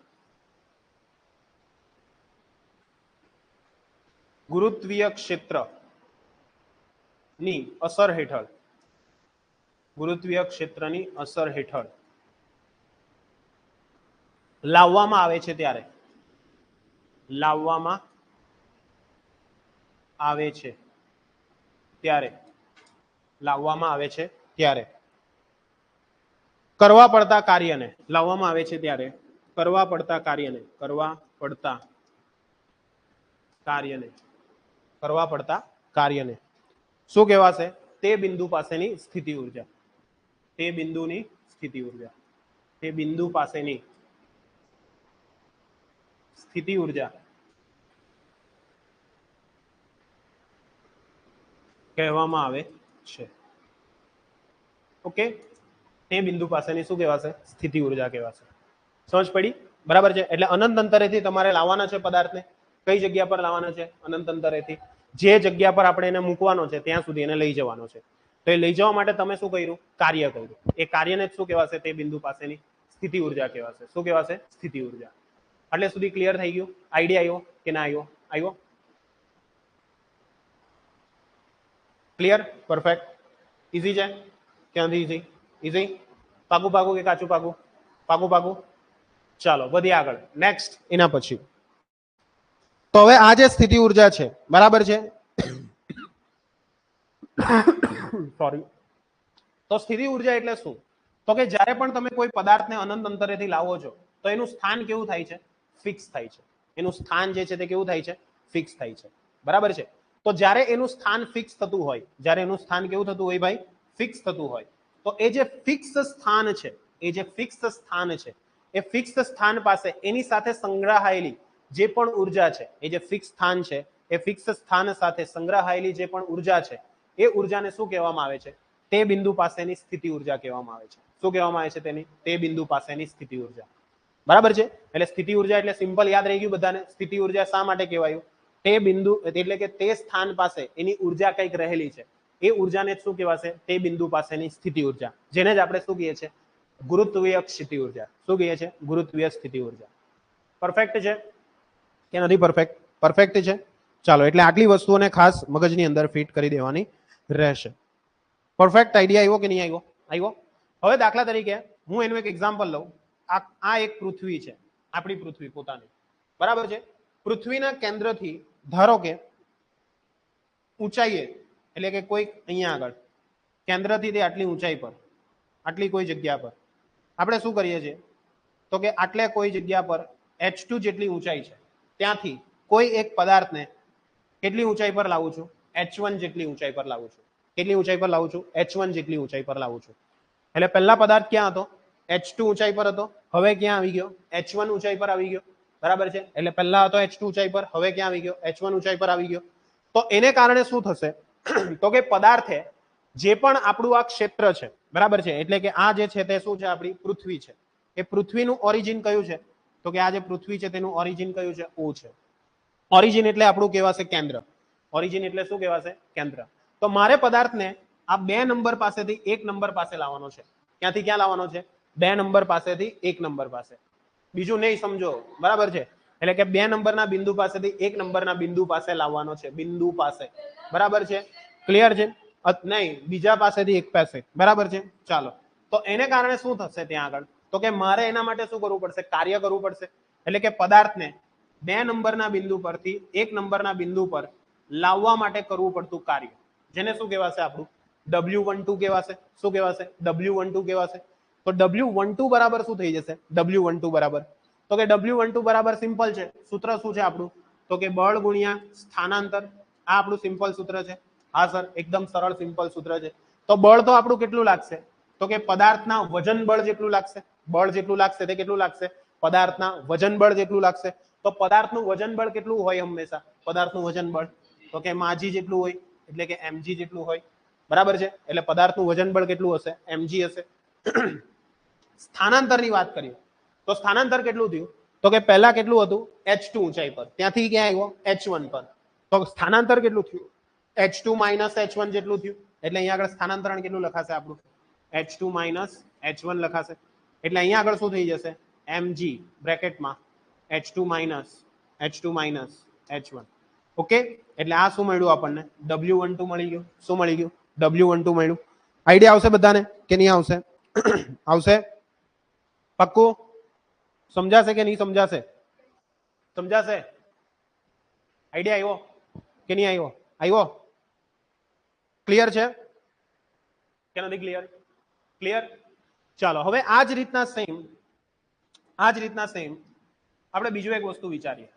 A: ગુરુત્વીય ક્ષેત્રની અસર હેઠળ લાવવામાં આવે છે ત્યારે કરવા પડતા કાર્યને શું કહેવાશે? તે બિંદુ પાસેની સ્થિતિ ઉર્જા. તે બિંદુ પાસેની સ્થિતિ ઉર્જા કહેવામાં આવે છે. ઓકે, તે બિંદુ પાસેની શું કહેવાશે? સ્થિતિ ઉર્જા કહેવાશે. સમજ પડી? બરાબર છે. એટલે અનંત અંતરેથી તમારે લાવવાના છે પદાર્થને. કઈ જગ્યા પર લાવવાના છે? અનંત અંતરેથી. જે જગ્યા પર આપણે એને મૂકવાનો છે ત્યાં સુધી એને લઈ જવાનો છે. તો એ લઈ જવા માટે તમે શું કર્યું? કાર્ય કર્યું. એ કાર્યને શું કહેવાશે? તે બિંદુ પાસેની સ્થિતિ ઉર્જા કહેવાશે. શું કહેવાશે? સ્થિતિ ઉર્જા. એટલે સુધી ક્લિયર થઈ ગયું? આઈડિયા આવ્યો કે ના આવ્યો? આવ્યો? ક્લિયર? પરફેક્ટ. ઈઝી છે? ક્યાંથી ઈઝી? ઈઝી? પાકું કે કાચું પાકું? ચાલો વધીએ આગળ. નેક્સ્ટ એના પછી તો હવે આ જે સ્થિતિ ઉર્જા છે, બરાબર છે? સોરી. તો સ્થિતિ ઉર્જા એટલે શું? તો કે જ્યારે પણ તમે કોઈ પદાર્થને અનંત અંતરેથી લાવો છો તો એનું સ્થાન કેવું થાય છે? ફિક્સ થાય છે. એનું સ્થાન જે છે તે કેવું થાય છે? ફિક્સ થાય છે. બરાબર છે. તો જ્યારે એનું સ્થાન ફિક્સ થતું હોય, જ્યારે એનું સ્થાન કેવું થતું હોય ભાઈ? ફિક્સ થતું હોય, તો એ જે ફિક્સ સ્થાન છે એ ફિક્સ સ્થાન પાસે એની સાથે સંગ્રહાયેલી જે પણ ઉર્જા છે, એ જે ફિક્સ સ્થાન છે એ ફિક્સ સ્થાન સાથે સંગ્રહાયેલી જે પણ ઉર્જા છે એ ઉર્જાને શું કહેવામાં આવે છે? તે બિંદુ પાસેની સ્થિતિ ઉર્જા કહેવામાં આવે છે. શું કહેવામાં આવે છે? તે બિંદુ પાસેની સ્થિતિ ઉર્જા. બરાબર છે. એટલે સ્થિતિ ઉર્જા એટલે સિમ્પલ યાદ રહી ગયું બધાને? સ્થિતિ ઉર્જા શા માટે કહેવાયું? તે બિંદુ એટલે કે તે સ્થાન પાસે એની ઉર્જા કંઈક રહેલી છે, એ ઉર્જાને શું કહેવાશે? તે બિંદુ પાસેની સ્થિતિ ઉર્જા, જેને જ આપણે શું કહીએ છીએ? ગુરુત્વીય સ્થિતિ ઉર્જા. શું કહીએ છીએ? ગુરુત્વીય સ્થિતિ ઉર્જા. પરફેક્ટ છે કે નથી પરફેક્ટ? પરફેક્ટ છે. ચાલો, એટલે આટલી વસ્તુઓને ખાસ મગજની અંદર ફિટ કરી દેવાની રહેશે. પરફેક્ટ. આઈડિયા આવ્યો કે નહીં આવ્યો? આવ્યો. હવે દાખલા તરીકે હું એનું એક એક્ઝામ્પલ લઉં. આ એક પૃથ્વી છે, આપણી પૃથ્વી પોતાની, બરાબર છે. પૃથ્વીના કેન્દ્રથી ધારો કે ઊંચાઈએ એટલે કે કોઈ અહીંયા આગળ કેન્દ્રથી તે આટલી ઊંચાઈ પર, આટલી કોઈ જગ્યા પર આપણે શું કરીએ છીએ તો કે આટલે કોઈ જગ્યા પર h2 જેટલી ઊંચાઈ છે ત્યાંથી કોઈ એક પદાર્થને કેટલી ઊંચાઈ પર લાવું છું, h1 જેટલી ઊંચાઈ પર લાવું છું. કેટલી ઊંચાઈ પર લાવું છું? h1 જેટલી ઊંચાઈ પર લાવું છું. એટલે પહેલા પદાર્થ ક્યાં હતો? h2 ઊંચાઈ પર હતો. હવે ક્યાં આવી ગયો? h1 ઊંચાઈ પર આવી ગયો, બરાબર છે. એટલે પહેલા હતો h2 ઊંચાઈ પર, હવે ક્યાં આવી ગયો? h1 ઊંચાઈ પર આવી ગયો. તો એને કારણે શું થશે તો કે પદાર્થે જે પણ આપણું આ ક્ષેત્ર છે, બરાબર છે, એટલે કે આ જે છે તે શું છે? આપણી પૃથ્વી છે. એ પૃથ્વીનું ઓરિજિન કયું છે તો કે આ જે પૃથ્વી છે તેનું ઓરિજિન કયું છે? O છે. ઓરિજિન એટલે આપણું કહેવાશે કેન્દ્ર. ઓરિજિન એટલે શું કહેવાશે? કેન્દ્ર. તો મારે પદાર્થને આ 2 નંબર પાસેથી 1 નંબર પાસે લાવવાનો છે. ક્યાંથી ક્યાં લાવવાનો છે? 2 નંબર પાસેથી 1 નંબર પાસે. બીજું નહીં સમજો, બરાબર છે. એટલે કે 2 નંબરના બિંદુ પાસેથી 1 નંબરના બિંદુ પાસે લાવવાનો છે, બિંદુ પાસે, બરાબર છે. ક્લિયર છે? નહીં, બીજા પાસેથી એક પાસે, બરાબર છે. ચાલો, તો એને કારણે શું થશે ત્યાં આગળ તો કે મારે એના માટે શું કરવું પડશે? કાર્ય કરવું પડશે. એટલે કે પદાર્થને 2 નંબરના બિંદુ પરથી 1 નંબરના બિંદુ પર લાવવા માટે કરવું પડતું કાર્ય, જેને શું કહેવાશે? આપણું W12 કહેવાશે. શું કહેવાશે? W12 કહેવાશે. તો W12 બરાબર શું થઈ જશે? W12 બરાબર તો કે W12 બરાબર સિમ્પલ છે. સૂત્ર શું છે આપણું તો કે બળ ગુણ્યા સ્થાનાંતર. આ આપણું સિમ્પલ સૂત્ર છે. હા સર, એકદમ સરળ સિમ્પલ સૂત્ર છે. તો બળ તો આપણું કેટલું લાગશે તો કે પદાર્થના વજન બળ જેટલું લાગશે. બળ જેટલું લાગશે તે કેટલું લાગશે? પદાર્થના વજન બળ જેટલું લાગશે. તો પદાર્થનું વજન બળ કેટલું હોય હંમેશા? પદાર્થનું વજન બળ તો કે માજી જેટલું હોય, એટલે કે mg જેટલું હોય, બરાબર છે. એટલે પદાર્થનું વજન બળ કેટલું હશે? mg હશે. સ્થાનાંતરની વાત કરીએ તો સ્થાનાંતર કેટલું થયું તો કે પહેલા કેટલું હતું? h2 ઊંચાઈ પર, ત્યાંથી ક્યાં આવ્યો? h1 પર. તો સ્થાનાંતર કેટલું થયું? h2 માઇનસ h1 જેટલું થયું. એટલે અહીંયા આગળ સ્થાનાંતરણ કેટલું લખાશે આપણું? h2 માઇનસ h1 લખાશે. એટલે અહીંયા આગળ શું થઈ જશે? mg બ્રેકેટમાં h2 minus h1. Okay, એટલે આ શું મળ્યું આપણને? W12 મળી ગયું. શું મળી ગયું? W12 મળ્યું. આઈડિયા આવશે બધાને કે નહીં આવશે? આવશે? પક્કું? સમજાશે કે નહીં સમજાશે? સમજાશે? આઈડિયા આવ્યો કે નહીં આવ્યો? આવ્યો? ક્લિયર છે કે નથી ક્લિયર? ક્લિયર. ચાલો, હવે આ જ રીતના સેમ આપણે બીજું એક વસ્તુ વિચારીએ.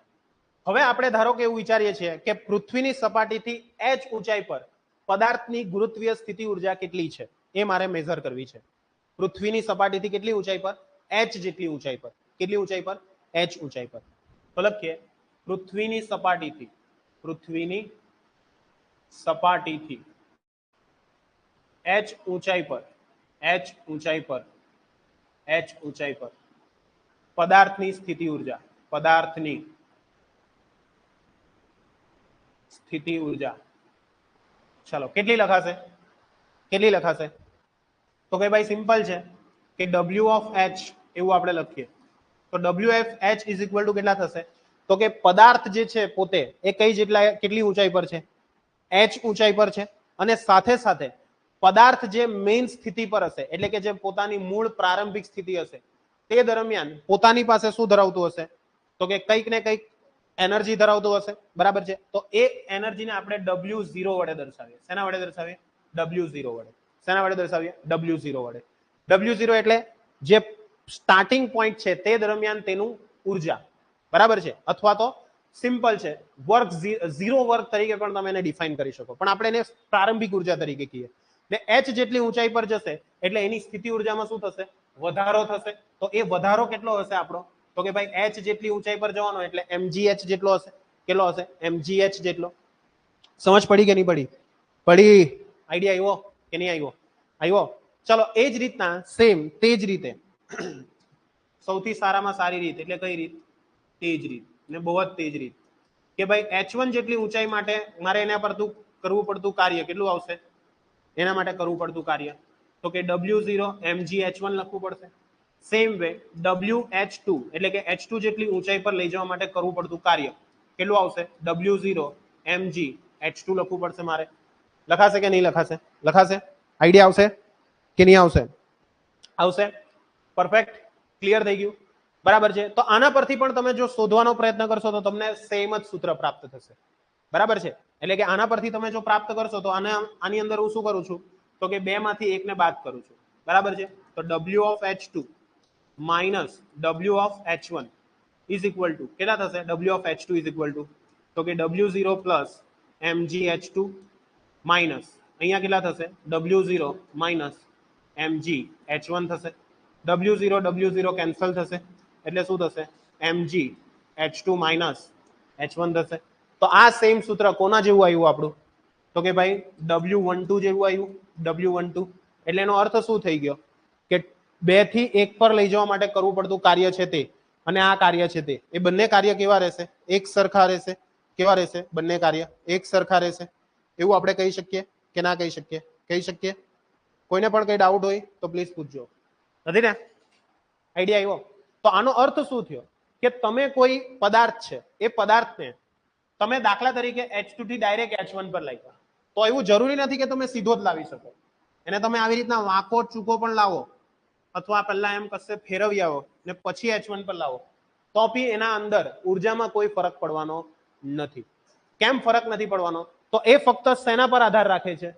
A: હવે આપણે ધારો કે એવું વિચારીએ છીએ કે પૃથ્વીની સપાટીથી h ઊંચાઈ પર પદાર્થની ગુરુત્વીય સ્થિતિ ઉર્જા કેટલી છે એ મારે મેઝર કરવી છે. પૃથ્વીની સપાટીથી કેટલી ઊંચાઈ પર? h જેટલી ઊંચાઈ પર. કેટલી ઊંચાઈ પર? h ઊંચાઈ પર. તો લખીએ પૃથ્વીની સપાટીથી h ઊંચાઈ પર પદાર્થની સ્થિતિ ઉર્જા ચાલો કેટલી લખાશે તો કે ભાઈ સિમ્પલ છે કે W of h એવું આપણે લખીએ તો W of h is equal to કેટલા થશે તો કે પદાર્થ જે છે પોતે એ કેટલી ઊંચાઈ પર છે? h ઊંચાઈ પર છે. અને સાથે સાથે પદાર્થ જે મેઇન સ્થિતિ પર હશે એટલે કે જે પોતાની મૂળ પ્રારંભિક સ્થિતિ હશે તે દરમિયાન પોતાની પાસે શું ધરાવતું હશે તો કે કંઈક ને કંઈક એનર્જી ધરાવતું હશે, બરાબર છે. તો એ એનર્જીને આપણે W0 વડે દર્શાવીએ. શેના વડે દર્શાવીએ? W0 વડે. શેના વડે દર્શાવીએ? W0 વડે. W0 એટલે જે સ્ટાર્ટિંગ પોઈન્ટ છે તે દરમિયાન તેનું ઉર્જા, બરાબર છે. અથવા તો સિમ્પલ છે વર્ક, 0 વર્ક તરીકે પણ તમે એને ડિફાઇન કરી શકો, પણ આપણે એને પ્રારંભિક ઉર્જા તરીકે કહીએ. ને h જેટલી ઊંચાઈ પર જશે એટલે એની સ્થિતિ ઉર્જામાં શું થશે? વધારો થશે. તો એ વધારો કેટલો હશે આપણો તો કે ભાઈ h જેટલી ઊંચાઈ પર જવાનો એટલે mgh જેટલો હશે. કેટલો હશે? mgh જેટલો. સમજ પડી કે નહીં પડી? પડી. આઈડિયા આવ્યો કે નહીં આવ્યો? ચલો, એ જ રીતના સેમ તે જ રીતે સૌથી સારામાં સારી રીત એટલે કઈ રીત? તેજ રીત, ને બહુ જ તેજ રીત કે ભાઈ h1 જેટલી ઊંચાઈ માટે મારે એના પર કરવું પડતું કાર્ય કેટલું આવશે? એના માટે કરવું પડતું કાર્ય તો કે W0 mgh1 લખવું પડશે. સેમ વે WH2 એટલે કે h2 જેટલી ઊંચાઈ પર લઈ જવા માટે કરવું પડતું કાર્ય કેટલું આવશે? W0 mgh2 લખવું પડશે મારે. લખાશે કે નહીં લખાશે? લખાશે. આઈડિયા આવશે કે નહીં આવશે? આવશે. પરફેક્ટ. ક્લિયર થઈ ગયું? બરાબર છે. તો આના પરથી પણ તમે જો શોધવાનો પ્રયત્ન કરશો તો તમને સેમ જ સૂત્ર પ્રાપ્ત થશે. બરાબર છે. એટલે કે આના પરથી તમે જો પ્રાપ્ત કરશો તો આની અંદર હું શું કરું છું તો કે 2 માંથી 1 ને બાદ કરું છું. બરાબર છે. તો W of H2 minus W of H1 is equal to કેટલા થશે? W of H2 is equal to તો કે W0 plus mgH2 minus અહીંયા કેટલા થશે? W0 minus mgH1 થશે. W0 કેન્સલ થશે એટલે શું થશે? mgH2 minus H1 થશે. તો આ સેમ સૂત્ર કોના જેવું આવ્યું આપણું તો કે ભાઈ W12 જેવું આવ્યું. W12 એટલે એનો અર્થ શું થઈ ગયો કે 2 થી 1 પર લઈ જવા માટે કરવું પડતું કાર્ય છે તે અને આ કાર્ય છે તે એ બંને કાર્ય કેવા રહેશે? એક સરખા રહેશે. કેવા રહેશે? બંને કાર્ય એક સરખા રહેશે. એવું આપણે કહી શકીએ કે ના કહી શકીએ? કહી શકીએ. કોઈને પણ કઈ ડાઉટ હોય તો પ્લીઝ પૂછજો. નથી ને? આઈડિયા આવ્યો? તો આનો અર્થ શું થયો કે તમે કોઈ પદાર્થ છે એ પદાર્થને તમે દાખલા તરીકે H2 થી ડાયરેક્ટ H1 પર લાવ્યા તો એવું જરૂરી નથી કે તમે સીધો જ લાવી શકો. એને તમે આવી રીતના વાંકો ચૂકો પણ લાવો અથવા પહેલા એમ કશે ફેરવી આવો ને પછી H1 પર લાવો તો બી એના અંદર ઉર્જામાં કોઈ ફરક પડવાનો નથી. કેમ ફરક નથી પડવાનો? તો એ ફક્ત શેના પર આધાર રાખે છે?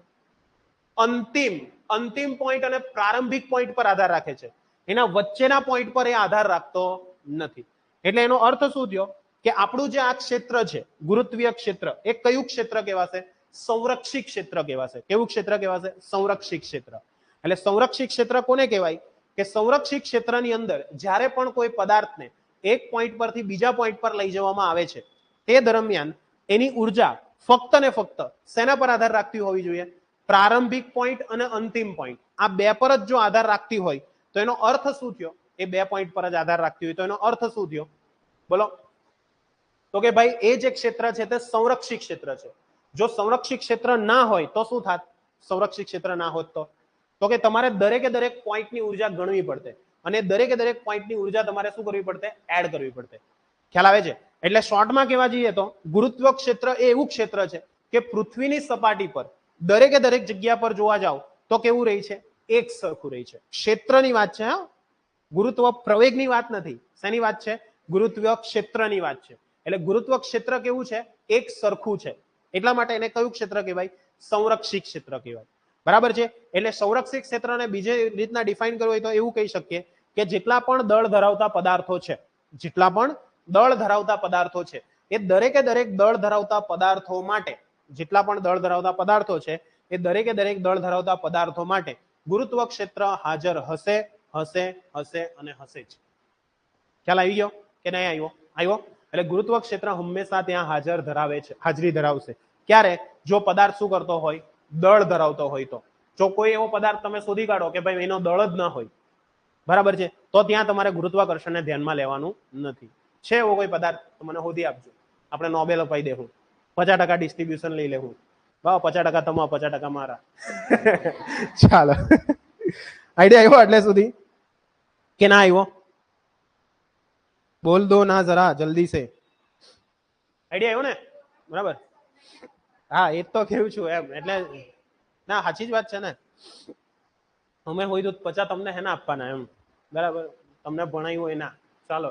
A: અંતિમ પોઈન્ટ અને પ્રારંભિક પોઈન્ટ પર આધાર રાખે છે. એના વચ્ચેના પોઈન્ટ પર એ આધાર રાખતો નથી. એટલે એનો અર્થ શું થયો કે આપણું જે આ ક્ષેત્ર છે ગુરુત્વીય ક્ષેત્ર એ કયું ક્ષેત્ર કહેવાશે? સંરક્ષિત ક્ષેત્ર કહેવાશે. કેવું ક્ષેત્ર કહેવાશે? સંરક્ષિત ક્ષેત્ર. એટલે સંરક્ષિત ક્ષેત્ર કોને કહેવાય કે સંરક્ષિત ક્ષેત્રની અંદર જ્યારે પણ કોઈ પદાર્થને એક પોઈન્ટ પરથી બીજા પોઈન્ટ પર લઈ જવામાં આવે છે તે દરમિયાન એની ઉર્જા ફક્ત ને ફક્ત શેના પર આધાર રાખતી હોવી જોઈએ? પ્રારંભિક પોઈન્ટ અને અંતિમ પોઈન્ટ આ બે પર જ જો આધાર રાખતી હોય તો એનો અર્થ શું થયો? એ 2 પોઈન્ટ પર જ આધાર રાખતી હોય તો એનો અર્થ શું થયો? બોલો. તો કે ભાઈ એ જે ક્ષેત્ર છે તે સંરક્ષિત ક્ષેત્ર છે. જો સંરક્ષિત ક્ષેત્ર ના હોય તો શું થાત? સંરક્ષિત ક્ષેત્ર ના હોત તો કે તમારે દરેકે દરેક પોઈન્ટની ઉર્જા ગણવી પડતે અને દરેકે દરેક પોઈન્ટની ઉર્જા તમારે શું કરવી પડતે? એડ કરવી પડતે. ખ્યાલ આવે છે? એટલે શોર્ટમાં કહેવા જઈએ તો ગુરુત્વ ક્ષેત્ર એ એવું ક્ષેત્ર છે કે પૃથ્વીની સપાટી પર દરેકે દરેક જગ્યા પર જોવા જાવ તો કેવું રહી છે? એક સરખું રહી છે. ક્ષેત્રની વાત છે. હા, ગુરુત્વ પ્રવેગની વાત નથી. શેની વાત છે? ગુરુત્વ ક્ષેત્રની વાત છે. એટલે ગુરુત્વ ક્ષેત્ર કેવું છે? એક સરખું છે. એટલા માટે એને કયું ક્ષેત્ર કહેવાય? સંરક્ષિત ક્ષેત્ર કહેવાય. બરાબર છે. એટલે સંરક્ષિત ક્ષેત્રને બીજી રીતના ડિફાઇન કરવું હોય તો એવું કહી શકીએ કે જેટલા પણ દળ ધરાવતા પદાર્થો છે જેટલા પણ દળ ધરાવતા પદાર્થો છે એ દરેકે દરેક દળ ધરાવતા પદાર્થો માટે જેટલા પણ દળ ધરાવતા પદાર્થો છે એ દરેકે દરેક દળ ધરાવતા પદાર્થો માટે ગુરુત્વ ક્ષેત્ર હાજર હશે હશે હશે અને હશે જ. ખ્યાલ આવી ગયો કે નહીં આવ્યો? આવ્યો. એટલે ગુરુત્વ ક્ષેત્ર હંમેશા ત્યાં હાજરી ધરાવશે. ક્યારે? જો પદાર્થ શું કરતો હોય? દળ ધરાવતો હોય તો. જો કોઈ એવો પદાર્થ તમે શોધી કાઢો કે ભાઈ એનો દળ જ ના હોય બરાબર છે તો ત્યાં તમારે ગુરુત્વાકર્ષણને ધ્યાનમાં લેવાનું નથી. છે એવો કોઈ પદાર્થ તો મને શોધી આપજો. આપણે નોબેલ અપાઈ દેવું. 50% ડિસ્ટ્રીબ્યુશન લઈ લેવું. વાહ, 50% તમારા 50% મારા. ચાલો. આઈડિયા આવ્યો એટલે સુધી કે ના આવ્યો? બોલ દો ના જરા જલ્દી સે. આઈડિયા આવ્યો ને? બરાબર. હા, એ તો કેવું છું એમ. એટલે ના, સાચી જ વાત છે ને. અમે હોય તો 50 તમને હે ના આપવાના એમ. બરાબર. તમને ભણાયું હોય ના. ચાલો.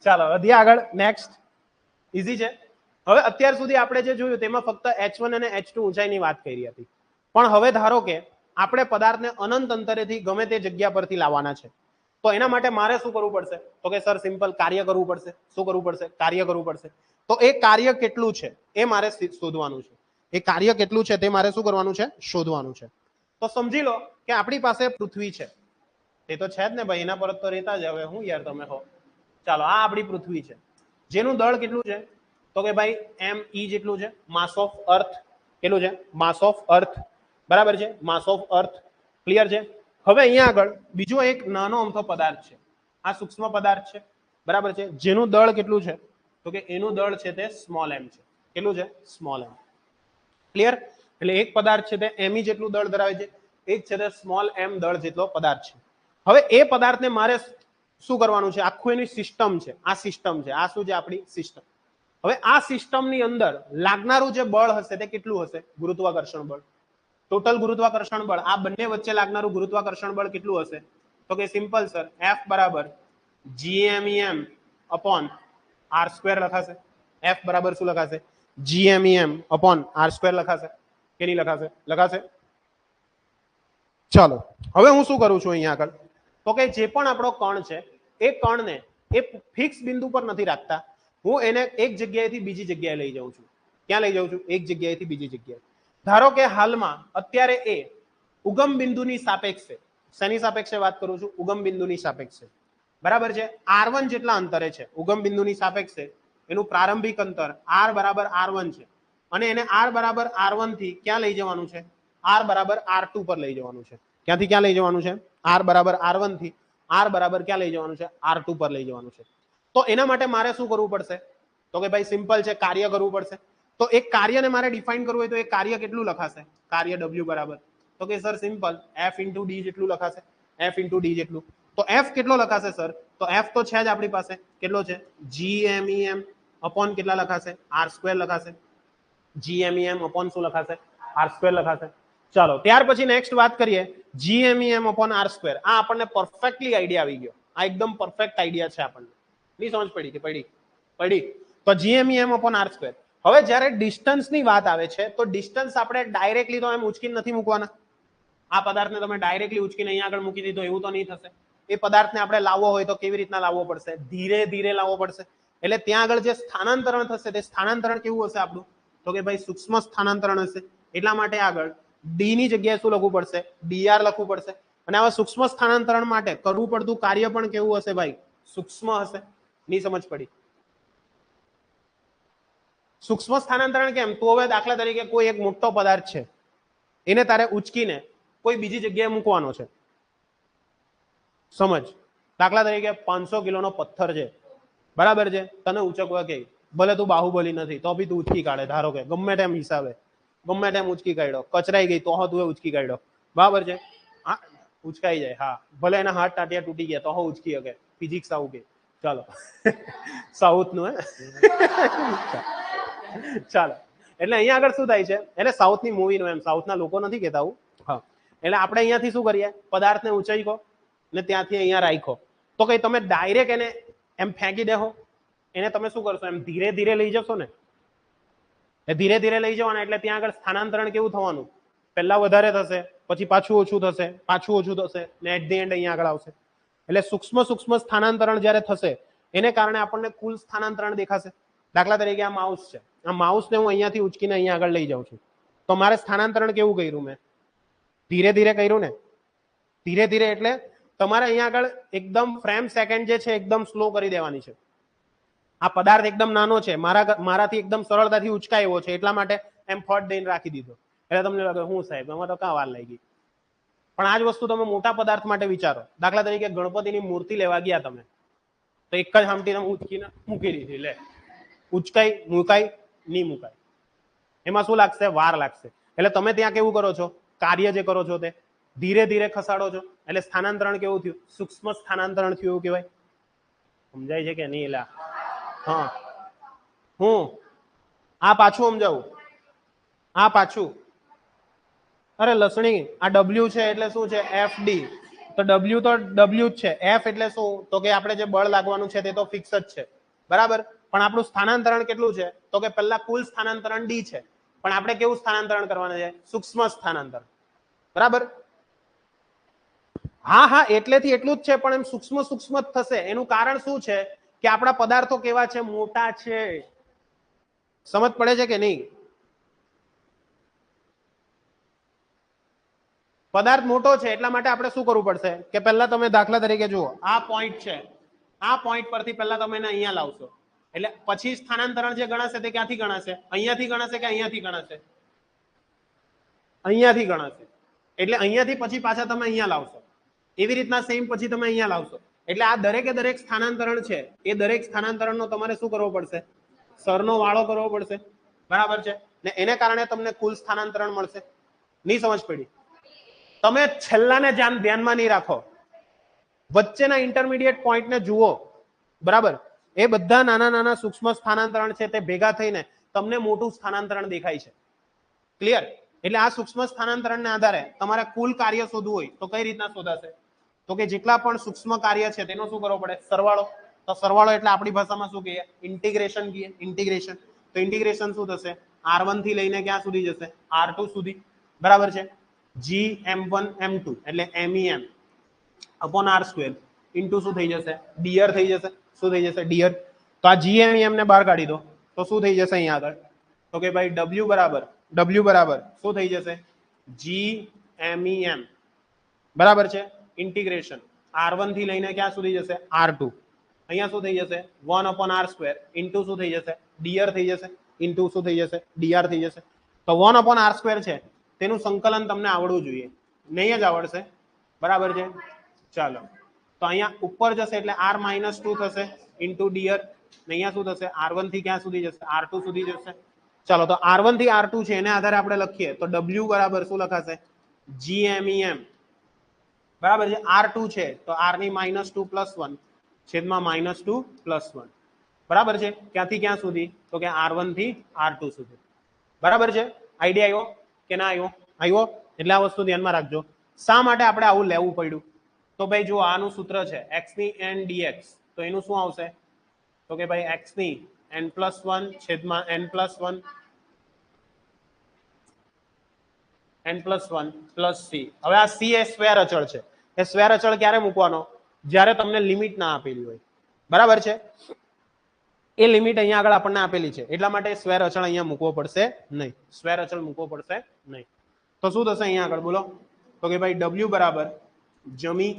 A: ચાલો વધીએ આગળ. નેક્સ્ટ ઈઝી છે. હવે અત્યાર સુધી આપણે જે જોયું તેમાં ફક્ત H1 અને H2 ઊંચાઈની વાત કરી હતી. પણ હવે ધારો કે આપણે પદાર્થને અનંત અંતરેથી ગમે તે જગ્યા પરથી લાવવાના છે તો એના માટે મારે શું કરવું પડશે? તો કે સર સિમ્પલ કાર્ય કરવું પડશે. શું કરવું પડશે? કાર્ય કરવું પડશે. તો એ કાર્ય કેટલું છે એ મારે શોધવાનું છે. એ કાર્ય કેટલું છે તે મારે શું કરવાનું છે? શોધવાનું છે. તો સમજી લો કે આપણી પાસે પૃથ્વી છે. એ તો છે જ ને ભાઈ, એના પર તો રહેતા જ. હવે હું યાર તમે હો. ચાલો, આ આપણી પૃથ્વી છે જેનું દળ કેટલું છે? તો કે ભાઈ me જેટલું છે. માસ ઓફ અર્થ કેટલું છે? માસ ઓફ અર્થ. બરાબર છે. માસ ઓફ અર્થ. ક્લિયર છે? હવે અહીંયા આગળ બીજો એક નાનો અમથો પદાર્થ છે. આ સૂક્ષ્મ પદાર્થ છે. બરાબર છે. જેનું દળ કેટલું છે? તો કે એનું દળ છે તે સ્મોલ m છે. કેટલું છે? Small m. ક્લિયર? એટલે એક પદાર્થ છે તે me જેટલું દળ ધરાવે છે. એક છે તે સ્મોલ m દળ જેટલો પદાર્થ છે. હવે એ પદાર્થને મારે શું કરવાનું છે? આખું એની સિસ્ટમ છે. આ સિસ્ટમ છે. આ શું છે? આપણી સિસ્ટમ. હવે આ સિસ્ટમની અંદર લાગનારું જે બળ હશે તે કેટલું હશે? ગુરુત્વાકર્ષણ બળ. ટોટલ ગુરુત્વાકર્ષણ બળ આ બંને વચ્ચે લાગનારું ગુરુત્વાકર્ષણ બળ કેટલું હશે? તો કે સિમ્પલ સર એફ બરાબર જીએમઈએમ અપોન આર સ્ક્વેર લખાશે. એફ બરાબર શું લખાશે? જીએમઈએમ અપોન આર સ્ક્વેર લખાશે કે નહીં લખાશે? લખાશે. ચાલો હવે હું શું કરું છું અહીંયા આગળ, તો કે જે પણ આપણો કણ છે એ કણને એ ફિક્સ બિંદુ પર નથી રાખતા, હું એને એક જગ્યાએથી બીજી જગ્યાએ લઈ જાઉં છું. ક્યાં લઈ જાઉં છું? એક જગ્યાએથી બીજી જગ્યાએ. ધારો કે હાલમાં અત્યારે એ ઉગમ બિંદુની સાપેક્ષે, શેની સાપેક્ષે વાત કરું છું? ઉગમ બિંદુની સાપેક્ષે. બરાબર છે. R1 જેટલા અંતરે છે ઉગમ બિંદુની સાપેક્ષે, એનું પ્રારંભિક અંતર R બરાબર R1 છે અને એને R બરાબર R1 થી ક્યાં લઈ જવાનું છે? R બરાબર R2 પર લઈ જવાનું છે. ક્યાંથી ક્યાં લઈ જવાનું છે? R બરાબર R1 થી R બરાબર ક્યાં લઈ જવાનું છે? R2 પર લઈ જવાનું છે. તો એના માટે મારે શું કરવું પડશે? તો કે ભાઈ સિમ્પલ છે, કાર્ય કરવું પડશે. તો એક કાર્યને મારે ડિફાઇન કરવું હોય તો એ કાર્ય કેટલું લખાશે? કાર્ય W બરાબર, તો કે sir simple F into D જેટલું લખાશે. F ઇન્ટુ ડી જેટલું. તો F કેટલો લખાશે સર? તો F તો છે જ આપણી પાસે. કેટલો છે? GMEM અપોન કેટલા લખાશે? R સ્ક્વેર લખાશે. GMEM અપોન શું લખાશે? R સ્ક્વેર લખાશે. ચાલો ત્યાર પછી નેક્સ્ટ વાત કરીએ GMEM અપોન R સ્ક્વેર. આ આપણને પરફેક્ટલી આઈડિયા આવી ગયો. આ એકદમ પરફેક્ટ આઈડિયા છે આપણને. નહીં સમજ પડી કે પડી? પડી. તો GMEM અપોન R સ્ક્વેર. હવે જ્યારે ડિસ્ટન્સની વાત આવે છે તો ડિસ્ટન્સ આપણે ડાયરેક્ટલી તો એમ ઉચકીને નથી મૂકવાના. આ પદાર્થને તમે ડાયરેક્ટલી ઉચકીને અહીંયા આગળ મૂકી દીધો એવું તો નહીં થશે. એ પદાર્થને આપણે લાવવો હોય તો કેવી રીતના લાવવો પડશે? ધીરે ધીરે લાવવો પડશે. એટલે ત્યાં આગળ જે સ્થાનાંતરણ થશે તે સ્થાનાંતરણ કેવું હશે આપણું? તો કે ભાઈ સૂક્ષ્મ સ્થાનાંતરણ હશે. એટલા માટે આગળ ડી ની જગ્યાએ શું લખવું પડશે? ડીઆર લખવું પડશે. અને આવા સૂક્ષ્મ સ્થાનાંતરણ માટે કરવું પડતું કાર્ય પણ કેવું હશે ભાઈ? સૂક્ષ્મ હશે. નહીં સમજ પડી? સૂક્ષ્મ સ્થાનાંતરણ કેમ? તો હવે દાખલા તરીકે કોઈ એક મોટો પદાર્થ છે, એને તારે ઉચકીને કોઈ બીજી જગ્યાએ મૂકવાનો છે. સમજ? દાખલા તરીકે 500 કિલોનો પથ્થર છે, બરાબર છે, તને ઉચકવા કે ભલે તું બાહુબલી નથી તો બી તું ઉચકી કાઢે. ધારો કે ગમે તેમ હિસાબે ગમે તેમ ઉચકી કાઢ્યો, કચરાઈ ગઈ તો તું ઉચકી કાઢ્યો. બરાબર છે. હા ઉચકાઈ જાય. હા ભલે એના હાથ ટાટિયા તૂટી ગયા તો ઉચકી શકે. ફિઝિક્સ આવું કે. ચાલો સાઉથ નું હે ચાલો એટલે અહીંયા આગળ શું થાય છે, એટલે સાઉથની મૂવીનું એમ, સાઉથના લોકો નથી કહેતા આવું. હા એટલે આપણે અહીંયાથી શું કરીએ? પદાર્થને ઊંચાઈકો ને ત્યાંથી અહીંયા રાખ્યો. તો કઈ તમે ડાયરેક્ટ એને એમ ફેંકી દેહો? એને તમે શું કરશો? એમ ધીરે ધીરે લઈ જશો ને. ધીરે ધીરે લઈ જવાના એટલે ત્યાં આગળ સ્થાનાંતરણ કેવું થવાનું? પહેલા વધારે થશે, પછી પાછું ઓછું થશે, પાછું ઓછું થશે ને એટ ધી એન્ડ અહીંયા આગળ આવશે. એટલે સૂક્ષ્મ સૂક્ષ્મ સ્થાનાંતરણ જ્યારે થશે એને કારણે આપણને કુલ સ્થાનાંતરણ દેખાશે. દાખલા તરીકે આ માઉસ છે, આ માઉસને હું અહીંયાથી ઉચકીને અહીંયા આગળ લઈ જાઉં છું તો મારે સ્થાનાંતરણ કેવું કર્યું? મેં ધીરે ધીરે કર્યું ને. ધીરે ધીરે એટલે તમારે અહીંયા આગળ એકદમ ફ્રેમ સેકન્ડ જે છે એકદમ સ્લો કરી દેવાની છે. આ પદાર્થ એકદમ નાનો છે, મારાથી એકદમ સરળતાથી ઉચકાયો છે એટલા માટે એમ ફટ દઈને રાખી દીધો. એટલે તમને લાગે હું સાહેબ એમાં તો કાં વાર લાગી. પણ આ જ વસ્તુ તમે મોટા પદાર્થ માટે વિચારો. દાખલા તરીકે ગણપતિની મૂર્તિ લેવા ગયા તમે તો એક જ હામટી તમે ઉચકીને મૂકી દીધી. લે ઉચકાઈ મુકાઈ નહીં મુકાય. એમાં શું લાગશે? વાર લાગશે. એટલે તમે ત્યાં કેવું કરો છો? કાર્ય જે કરો છો તે ધીરે ધીરે ખસાડો છો. એટલે સ્થાનાંતરણ કેવું થયું? સૂક્ષ્મ સ્થાનાંતરણ થયું એવું કહેવાય. સમજાય છે કે નહીં? એલા હા હું આ પાછું સમજાવું. આ પાછું અરે લસણી આ W છે એટલે શું છે? FD. તો W તો W જ છે. F એટલે શું? તો કે આપણે જે બળ લાગવાનું છે તે તો ફિક્સ જ છે, બરાબર. પણ આપણું સ્થાનાંતરણ કેટલું છે? તો કે પહેલા કુલ સ્થાનાંતરણ D છે, પણ આપણે કેવું સ્થાનાંતરણ કરવાનું છે? સૂક્ષ્મ સ્થાનાંતરણ, બરાબર. હા હા એટલેથી એટલું જ છે, પણ એમ સૂક્ષ્મ સૂક્ષ્મ જ થશે. એનું કારણ શું છે કે આપણા પદાર્થો કેવા છે? મોટા છે. સમજ પડે છે કે નહીં? પદાર્થ મોટો છે એટલા માટે આપણે શું કરવું પડશે કે પહેલા તમે દાખલા તરીકે જુઓ આ પોઈન્ટ છે, આ પોઈન્ટ પરથી પહેલા તમે એને અહીંયા લાવશો એટલે પછી સ્થાનાંતરણ જે ગણાશે તે ક્યાંથી ગણાશે? અહીંયાથી ગણાશે કે અહીંયાથી ગણાશે? અહીંયાથી ગણાશે. એટલે અહીંયાથી પછી પાછા તમે અહીંયા લાવશો. એવી રીતના સેમ પછી તમે અહીંયા લાવશો. એટલે આ દરેકે દરેક સ્થાનાંતરણ છે એ દરેક સ્થાનાંતરણનો તમારે શું કરવો પડશે? સરનો વાળો કરવો પડશે, બરાબર છે ને. એને કારણે તમને કુલ સ્થાનાંતરણ મળશે. નહીં સમજ પડી? તમે છેલ્લાને ધ્યાનમાં નહીં રાખો, વચ્ચેના ઇન્ટરમીડિયેટ પોઈન્ટને જુઓ, બરાબર. એ બધા નાના નાના સૂક્ષ્મ સ્થાનાંતરણ છે તે ભેગા થઈને તમને મોટું સ્થાનાંતરણ દેખાય છે. ક્લિયર? એટલે આ સૂક્ષ્મ સ્થાનાંતરણને આધારે તમારે કુલ કાર્ય શોધવું હોય તો કઈ રીતના શોધાશે? તો કે જેટલા પણ સૂક્ષ્મ કાર્ય છે તેનો શું કરવો પડે? સરવાળો. તો સરવાળો એટલે આપણી ભાષામાં શું કહીએ? ઇન્ટિગ્રેશન કહીએ. ઇન્ટિગ્રેશન. તો ઇન્ટિગ્રેશન શું થશે? R1 થી લઈને ક્યાં સુધી જશે? R2 સુધી. બરાબર છે. GM1 M2 એટલે MEM અપોન R² ઇન્ટુ શું થઈ જશે? dr થઈ જશે. શું થઈ જશે? dr. તો આ GMEM ને બહાર કાઢી દો તો શું થઈ જશે અહીંયા આગળ? તો કે ભાઈ W બરાબર શું થઈ જશે? GMEM બરાબર છે. ઇન્ટિગ્રેશન R1 થી લઈને ક્યાં સુધી જશે? R2. અહીંયા શું થઈ જશે? 1/R² ઇન્ટુ શું થઈ જશે? dr થઈ જશે. ઇન્ટુ શું થઈ જશે? dr થઈ જશે. તો 1/R² છે તેનું સંકલન તમને આવડવું જોઈએ. નહીં જ આવડશે. બરાબર છે. ચાલો તો અહીંયા ઉપર જશે એટલે R-2 થશે ઇન્ટુ dr. અહીંયા શું થશે? R1 થી ક્યાં સુધી જશે? R2 સુધી જશે. ચાલો તો R1 થી R2 છે એને આધારે આપણે લખીએ તો W બરાબર શું લખાશે? GMEM બરાબર છે. R2 છે તો R ની -2 + 1 છેદમાં -2 + 1 બરાબર છે. ક્યાંથી ક્યાં સુધી? તો કે R1 થી R2 સુધી. બરાબર છે. આઈડિયા આવ્યો કે ના આવ્યો? આવ્યો. એટલે આ વસ્તુ ધ્યાનમાં રાખજો. શા માટે આપણે આવું લેવું પડ્યું? તો ભાઈ જો આનું સૂત્ર છે x ની n dx તો એનું શું આવશે? તો કે ભાઈ x ની n+1 છેદમાં n+1 n+1 + c. હવે આ c એ સ્ક્વેર અચળ છે. એ સ્ક્વેર અચળ ક્યારે મૂકવાનો? જ્યારે તમને લિમિટ ના આપેલી હોય. બરાબર છે. એ લિમિટ અહીંયા આગળ આપણને આપેલી છે એટલા માટે સ્ક્વેર અચળ અહીંયા મૂકવો પડશે નહીં. સ્ક્વેર અચળ મૂકવો પડશે નહીં. તો શું થશે અહીંયા આગળ બોલો? તો કે ભાઈ W બરાબર જમી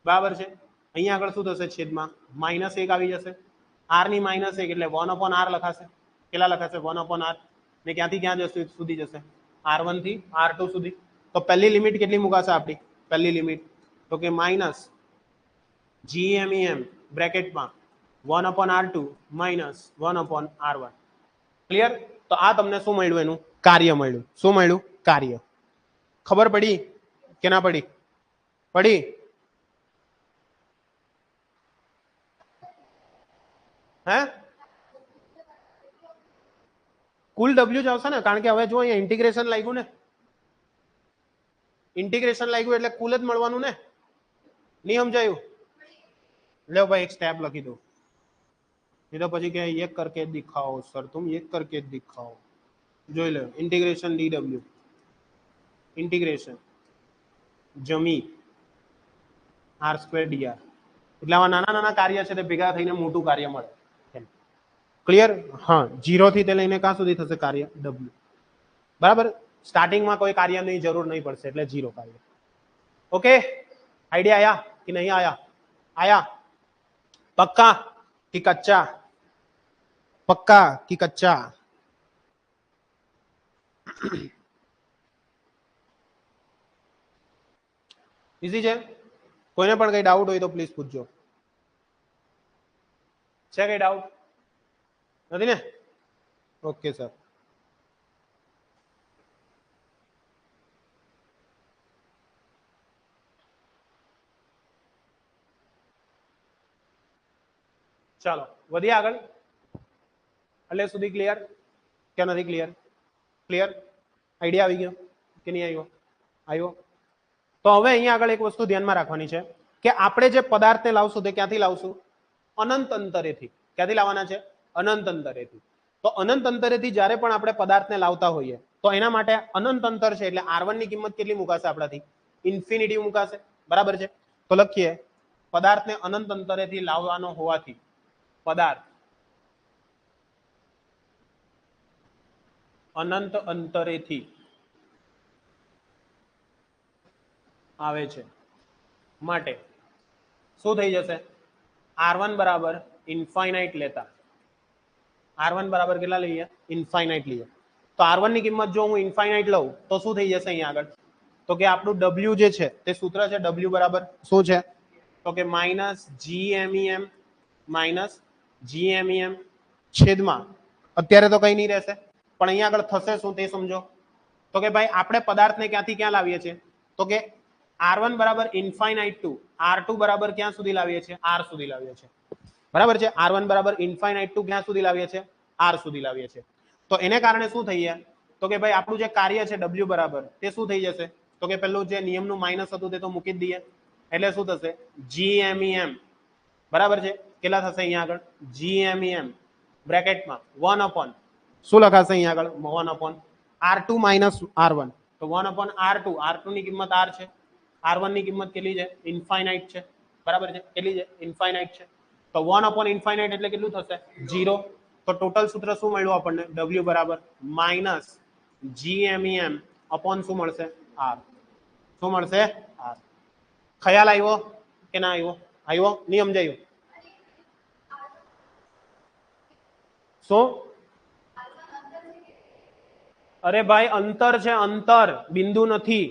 A: બરાબર છે. અહીંયા આગળ શું થશે? છેદમાં -1 આવી જશે. R ની -1 એટલે 1/R લખાશે. કેટલા લખાશે? 1/R. ને ક્યાંથી ક્યાં જશે? સુધી જશે? R1 થી R2 સુધી. તો પહેલી લિમિટ કેટલી મુકાશે આપણી? પહેલી લિમિટ તો કે -GMEM બ્રેકેટમાં 1/R2 - 1/R1. ક્લિયર? તો આ તમને શું મળ્યું? એનું કાર્ય મળ્યું. શું મળ્યું? કાર્ય. ખબર પડી કે ના પડી? પડી. હે કુલ W જ આવશે ને? કારણ કે હવે જો અહીંયા ઇન્ટિગ્રેશન લાગ્યું ને, ઇન્ટિગ્રેશન લાગ્યું એટલે કુલ જ મળવાનું ને. નહીં સમજાયું? લે ભાઈ એક સ્ટેપ લખી દો. नहीं तो પછી કે એક करके दिखाओ सर, तुम एक करके दिखाओ. જોઈ લો. ઇન્ટિગ્રેશન DW ઇન્ટિગ્રેશન જમી R² dr. એટલે આવા નાના નાના કાર્ય છે તે ભેગા થઈને મોટું કાર્ય મળે. ક્લિયર? હા. 0 થી તે લઈને ક્યાં સુધી થશે કાર્ય? W. બરાબર. સ્ટાર્ટિંગમાં કોઈ કાર્યની જરૂર નહીં પડશે એટલે 0 કાર્ય. ઓકે. આઈડિયા આયા કે નહીં આયા? આયા? પક્કા कि कच्चा? पक्का कि कच्चा? इजी છે? કોઈને પણ કઈ ડાઉટ હોય તો પ્લીઝ પૂછજો. છે કઈ ડાઉટ? નથી ને? Okay sir. ચાલો વધીએ આગળ. એટલે સુધી ક્લિયર કે નથી ક્લિયર? ક્લિયર? આઈડિયા આવી ગયો કે નહીં આવ્યો? આવ્યો. તો હવે અહીંયા આગળ એક વસ્તુ ધ્યાનમાં રાખવાની છે કે આપણે જે પદાર્થને લાવશું તે ક્યાંથી લાવશું? અનંત અંતરેથી. ક્યાંથી લાવવાના છે? અનંત અંતરેથી. તો અનંત અંતરેથી જ્યારે પણ આપણે પદાર્થને લાવતા હોઈએ તો એના માટે અનંત અંતર છે એટલે R1 ની કિંમત કેટલી મુકાશે આપણાથી? ઇન્ફિનિટી મુકાશે. બરાબર છે. તો લખીએ પદાર્થને અનંત અંતરેથી લાવવાનો હોવાથી પદાર્થ અનંત અંતરેથી આવે છે માટે શું થઈ જશે? R1 બરાબર ઇન્ફાઇનાઇટ લેતા. R1 બરાબર કેટલા લઈએ? ઇન્ફાઇનાઇટ લઈએ. તો R1 ની કિંમત જો હું ઇન્ફાઇનાઇટ લઉં તો શું થઈ જશે અહીંયા આગળ? તો કે આપણું W જે છે તે સૂત્ર છે W બરાબર શું છે? તો કે -GMEM છેદમાં અત્યારે તો કઈ નહીં રહેશે પણ અહીંયા આગળ થશે શું તે સમજો. તો કે ભાઈ આપણે પદાર્થને ક્યાંથી ક્યાં લાવીએ છીએ? તો કે R1 બરાબર ઇન્ફાઇનાઇટ ટુ R2 બરાબર ક્યાં સુધી લાવીએ છીએ? R સુધી લાવીએ છીએ. બરાબર છે. R1 બરાબર ઇન્ફાઇનાઇટ ટુ ક્યાં સુધી લાવીએ છીએ? R સુધી લાવીએ છીએ. તો એને કારણે શું થઈએ? તો કે ભાઈ આપણું જે કાર્ય છે W બરાબર તે શું થઈ જશે? તો કે પેલું જે નિયમનું માઇનસ હતું તે તો મૂકી જ દઈએ, એટલે શું થશે GMEM બરાબર છે. કેટલા થશે અહીંયા આગળ GMEM બ્રેકેટમાં 1 અપોન શું લખાશે અહીંયા આગળ 1 અપોન R2 માઇનસ R1, તો 1 અપોન R2, R2 ની કિંમત R છે, R1 ની કિંમત કેટલી છે ઇન્ફાઇનાઇટ છે બરાબર છે, કેટલી છે ઇન્ફાઇનાઇટ છે, તો 1 અપોન ઇન્ફાઇનાઇટ એટલે કેટલું થશે 0. તો ટોટલ સૂત્ર શું મળ્યું આપણને W બરાબર માઇનસ GMEM અપોન શું મળશે R, શું મળશે R. ખ્યાલ આવ્યો કે ના આવ્યો? આવ્યો નહીં સમજાયું? શું? અરે ભાઈ અંતર છે, અંતર બિંદુ નથી.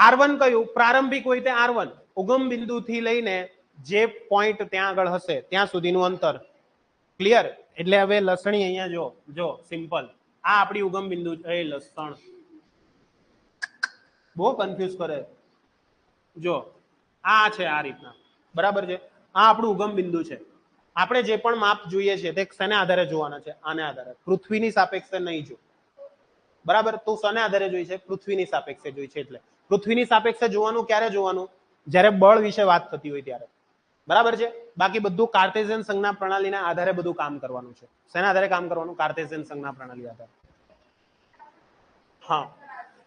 A: R1 કયું પ્રારંભિક હોય તે R1 ઉગમ બિંદુ થી લઈને જે પોઈન્ટ ત્યાં આગળ હશે ત્યાં સુધીનું અંતર. ક્લિયર? એટલે હવે લસણી અહીંયા જો સિમ્પલ આ આપણી ઉગમ બિંદુ છે. લસણ બહુ કન્ફ્યુઝ કરે. જો આ છે આ રીતના બરાબર છે, આ આપણું ઉગમ બિંદુ છે. આપણે જે પણ માપ જોઈએ છે તે શેના આધારે જોવાના છે? આને આધારે. પૃથ્વીની સાપેક્ષે નહીં જો બરાબર. તો શેને આધારે જોઈ છે? પૃથ્વીની સાપેક્ષે જોઈ છે. એટલે પૃથ્વીની સાપેક્ષે જોવાનું ક્યારે જોવાનું? જ્યારે બળ વિશે વાત થતી હોય ત્યારે બરાબર છે. બાકી બધું કાર્ટેશિયન સંજ્ઞા પ્રણાલીના આધારે બધું કામ કરવાનું છે. શેના આધારે કામ કરવાનું? કાર્ટેશિયન સંજ્ઞા પ્રણાલી આધારે. હા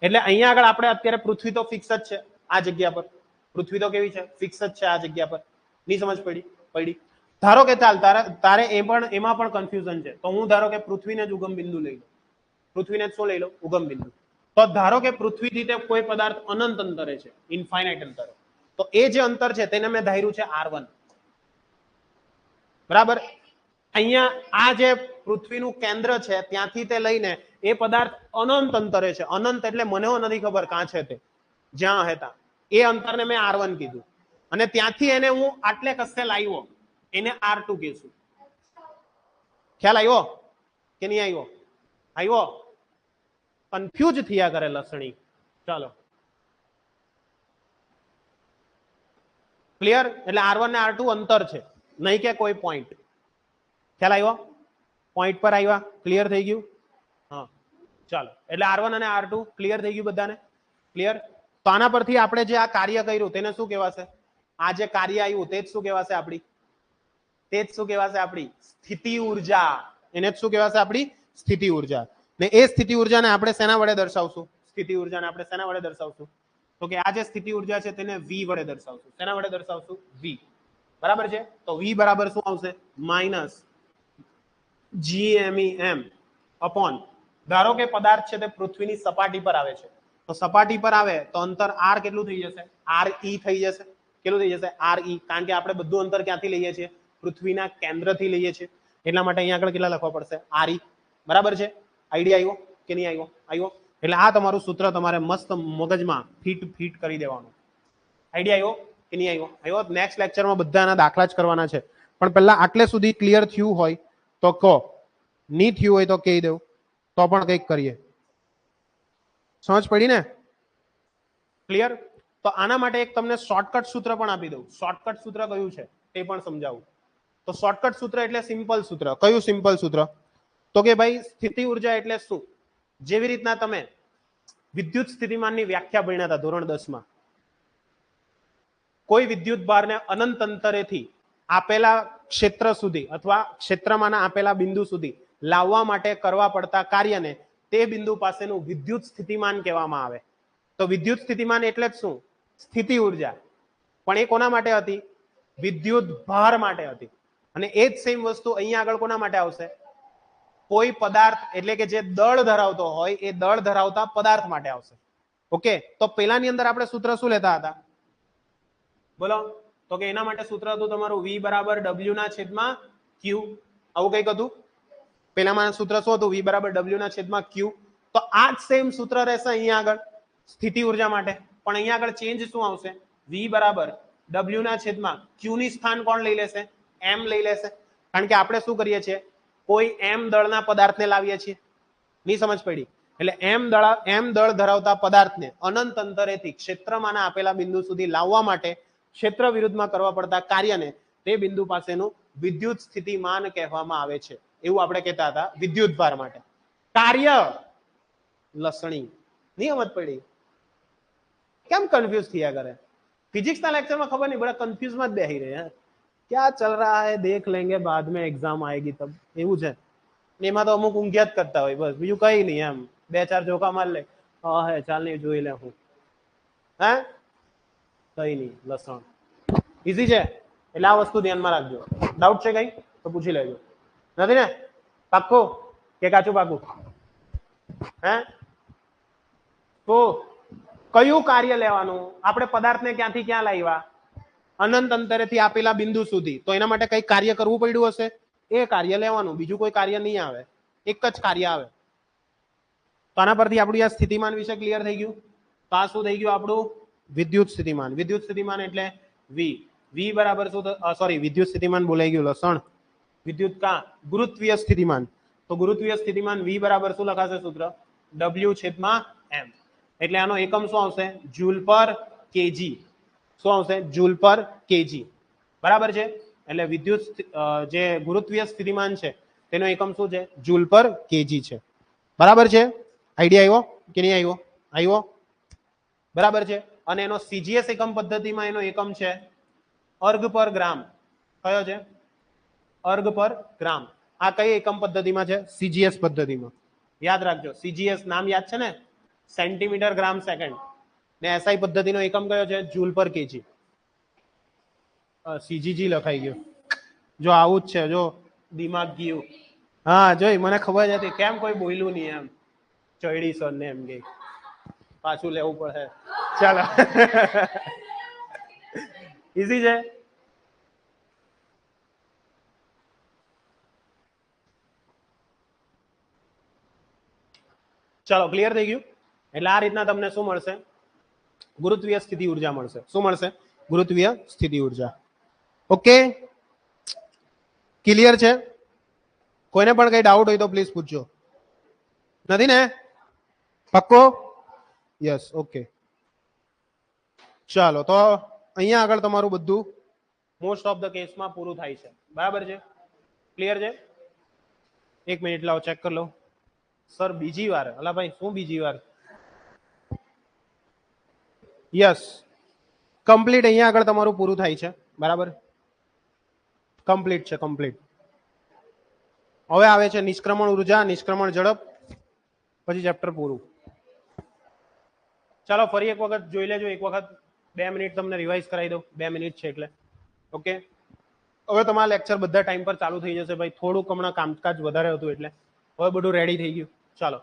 A: એટલે અહીંયા આગળ આપણે અત્યારે પૃથ્વી તો ફિક્સ જ છે આ જગ્યા પર. પૃથ્વી તો કેવી છે? ફિક્સ જ છે આ જગ્યા પર. ની સમજ પડી? ધારો કે ચાલ તારે એમાં પણ કન્ફ્યુઝન છે, તો હું ધારો કે પૃથ્વીને જ ઉગમ બિંદુ લઈ લઉં. પૃથ્વીને જ શું લઈ લઉં? ઉગમ બિંદુ. તો ધારો કે પૃથ્વીથી તે કોઈ પદાર્થ અનંત અંતરે છે, ઇન્ફાઇનાઇટ અંતરે, તો એ જે અંતર છે તેને મેં ધાર્યું છે R1 બરાબર. અહીંયા આ જે પૃથ્વીનું કેન્દ્ર છે ત્યાંથી તે લઈને એ પદાર્થ અનંત અંતરે છે. અનંત એટલે મને નથી ખબર કાં છે તે, જ્યાં હતા એ અંતરને મેં R1 કીધું, અને ત્યાંથી એને હું આટલે કસે લાવ્યો એને R2 કહીશું. ખ્યાલ આવ્યો કે નહીં આવ્યો? આવ્યો? કન્ફ્યુઝ થયા કરે લસણી. ચાલો ક્લિયર? એટલે R1 ને R2 અંતર છે, નહીં કે કોઈ પોઈન્ટ. ખ્યાલ આવ્યો? પોઈન્ટ પર આવ્યા? ક્લિયર થઈ ગયું? હા ચાલો. એટલે R1 અને R2 ક્લિયર થઈ ગયું બધાને? ક્લિયર? તો આના પરથી આપણે જે આ કાર્ય કર્યું તેને શું કહેવાશે? આ જે કાર્ય આવ્યું તે જ શું કહેવાશે? આપણી તે જ શું કહેવાશે? આપણી સ્થિતિ ઉર્જા. એને જ શું કહેવાશે? આપણી સ્થિતિ ઉર્જા. ને એ સ્થિતિ ઉર્જાને આપણે શેના વડે દર્શાવશું? સ્થિતિ ઉર્જાને આપણે શેના વડે દર્શાવશું? તો કે આ જે સ્થિતિ ઉર્જા છે તેને V વડે દર્શાવશું. શેના વડે દર્શાવશું? V બરાબર છે. તો V બરાબર શું આવશે? માઇનસ GMEM અપોન, ધારો કે પદાર્થ છે તે પૃથ્વીની સપાટી પર આવે છે, તો સપાટી પર આવે તો અંતર R કેટલું થઈ જશે? RE થઈ જશે. કેટલું થઈ જશે? RE. કારણ કે આપણે બધું અંતર ક્યાંથી લઈએ છીએ? પૃથ્વીના કેન્દ્રથી લઈએ છીએ. એટલા માટે અહીંયા આગળ કેટલા લખવા પડશે? RE બરાબર છે. આઈડિયા આવ્યો કે નહીં આવ્યો? આવ્યો. એટલે આ તમારું સૂત્ર તમારે મસ્ત મગજમાં ફિટ કરી દેવાનું. આઈડિયા આવ્યો કે નહીં આવ્યો? આવ્યો. નેક્સ્ટ લેક્ચરમાં બધાના દાખલા જ કરવાના છે, પણ પહેલા આટલે સુધી ક્લિયર થયું હોય તો કહો, નહીં થયું હોય તો કહી દઉં, તો પણ કંઈક કરીએ. સમજ પડી ને? ક્લિયર? તો આના માટે એક તમને શોર્ટકટ સૂત્ર પણ આપી દઉં. શોર્ટકટ સૂત્ર કયું છે તે પણ સમજાવું. તો શોર્ટકટ સૂત્ર એટલે સિમ્પલ સૂત્ર. કયું સિમ્પલ સૂત્ર? તો કે ભાઈ સ્થિતિ ઉર્જા એટલે શું? જેવી રીતના તમે વિદ્યુત સ્થિતિમાનની વ્યાખ્યા ભણ્યા હતા ધોરણ 10 માં. કોઈ વિદ્યુત ભારને અનંત અંતરેથી આપેલા ક્ષેત્ર સુધી અથવા ક્ષેત્રમાંના આપેલા બિંદુ સુધી લાવવા માટે કરવા પડતા કાર્યને તે બિંદુ પાસેનું વિદ્યુત સ્થિતિમાન કહેવામાં આવે. તો વિદ્યુત સ્થિતિમાન એટલે જ શું? સ્થિતિ ઉર્જા. પણ એ કોના માટે હતી? વિદ્યુત ભાર માટે હતી. અને એ જ સેમ વસ્તુ અહીંયા આગળ કોના માટે આવશે? કોઈ પદાર્થ એટલે કે જે દળ ધરાવતો હોય એ દળ ધરાવતા પદાર્થ માટે આવશે. ઓકે. તો પેલાની અંદર આપણે સૂત્ર શું લેતા હતા? બોલો. તો કે એના માટે સૂત્ર હતું તમારું V બરાબર W ના છેદમાં Q. આવું કંઈક હતું. પેલામાં સૂત્ર શું હતું? V બરાબર W ના છેદમાં Q. તો આ જ સેમ સૂત્ર રહેશે અહીંયા આગળ સ્થિતિ ઉર્જા માટે, પણ અહીંયા આગળ ચેન્જ શું આવશે? V બરાબર W ના છેદમાં Q ની સ્થાન કોણ લઈ લેશે? M લઈ લેશે. કારણ કે આપણે શું કરીએ છીએ? કોઈ M દળના પદાર્થને લાવીએ છીએ. ની સમજ પડી? એટલે M દળ ધરાવતા પદાર્થને અનંત અંતરેથી ક્ષેત્રમાંના આપેલા બિંદુ સુધી લાવવા માટે ક્ષેત્ર વિરુદ્ધમાં કરવા પડતા કાર્યને તે બિંદુ પાસેનું વિદ્યુત સ્થિતિમાન કહેવામાં આવે છે. એવું આપણે કહેતા હતા વિદ્યુત ભાર માટે. કાર્ય લસણી નિયમત પડી. કેમ કન્ફ્યુઝ થયા કરે? फिजिक्स ના लेक्चर में खबर नहीं बड़ा कंफ्यूज मत બેહી રહે हैं क्या चल रहा है देख लेंगे बाद में एग्जाम आएगी तब એવું છે. એમાં તો અમુક ઊંઘ્યા જ કરતા હોય બસ બીજું કઈ નહીં એમ બે ચાર જોકા માર લે હા હે ચાલ નહીં જોઈ લે હું હે કઈ નહીં લસણ ઈઝી છે એટલે આ વસ્તુ ધ્યાનમાં રાખજો. ડાઉટ છે કઈ તો પૂછી લેજો. નથી ને પાક્કું કે કાચું પાકું હે તો કયું કાર્ય લેવાનું? આપણે પદાર્થને ક્યાંથી ક્યાં લાવ્યા? અનંત અંતરેથી આપેલા બિંદુ સુધી. તો એના માટે કઈ કાર્ય કરવું પડ્યું હશે? એ કાર્ય લેવાનું, બીજું કોઈ કાર્ય નહીં આવે, એક જ કાર્ય આવે. તો આના પરથી આપણું આ સ્થિતિમાન વિશે ક્લિયર થઈ ગયું. તો આ શું થઈ ગયું આપણું? વિદ્યુત સ્થિતિમાન. વિદ્યુત સ્થિતિમાન એટલે વી. વી બરાબર શું? સોરી વિદ્યુત સ્થિતિમાન બોલાઈ ગયું લસણ. વિદ્યુત કા ગુરુત્વીય સ્થિતિમાન. તો ગુરુત્વીય સ્થિતિમાન વી બરાબર શું લખાશે સૂત્ર? W/m. એટલે આનો એકમ શું આવશે? જૂલ પર કેજી. શું આવશે? જૂલ પર કેજી. બરાબર છે. એટલે વિદ્યુત જે ગુરુત્વીય સ્થિતિમાન છે તેનો એકમ શું છે? જૂલ પર કેજી છે. બરાબર છે. આઈડિયા આવ્યો કે નહીં આવ્યો? આવ્યો. બરાબર છે. અને એનો સીજીએસ એકમ પદ્ધતિમાં એનો એકમ છે અર્ગ પર ગ્રામ. કયો છે? અર્ગ પર ગ્રામ. આ કઈ એકમ પદ્ધતિમાં છે? સીજીએસ પદ્ધતિમાં. યાદ રાખજો સીજીએસ નામ યાદ છે ને? સેન્ટીમીટર ગ્રામ સેકન્ડ. ને એસઆઈ પદ્ધતિનો એકમ કયો છે? જૂલ પર કેજી. સીજીજી લખાઈ ગયું. જો આવું જ છે જો દિમાગ ગયું. હા જોઈ મને ખબર જ હતી કેમ કોઈ બોલ્યું નહીં એમ ચડી સર ને એમ કે પાછું લેવું પડે. ચાલો ઈઝી છે. ચાલો ક્લિયર થઈ ગયું. એટલે આ રીતના તમને શું મળશે? ગુરુત્વીય સ્થિતિ ઉર્જા મળશે. શું મળશે? ગુરુત્વીય સ્થિતિ ઉર્જા. ઓકે ક્લિયર છે? કોઈને પણ કઈ ડાઉટ હોય તો પ્લીઝ પૂછજો. નથી ને? પક્કો? Yes okay. ચાલો તો અહીંયા આગળ તમારું બધું મોસ્ટ ઓફ ધ કેસમાં પૂરું થાય છે. બરાબર છે? ક્લિયર છે? એક મિનિટ લાવો ચેક કરી લો. સર બીજી વાર? અલા ભાઈ શું બીજી વાર? યસ કમ્પ્લીટ અહીંયા આગળ તમારું પૂરું થાય છે. બરાબર કમ્પ્લીટ છે. કમ્પ્લીટ. હવે આવે છે નિષ્ક્રમણ ઉર્જા, નિષ્ક્રમણ ઝડપ, પછી ચેપ્ટર પૂરું. ચાલો ફરી એક વખત જોઈ લેજો. એક વખત 2 મિનિટ તમને રિવાઇઝ કરાવી દઉં. 2 મિનિટ છે એટલે ઓકે. હવે તમારા લેક્ચર બધા ટાઈમ પર ચાલુ થઈ જશે. ભાઈ થોડુંક હમણાં કામકાજ વધારે હતું એટલે હવે બધું રેડી થઈ ગયું. ચાલો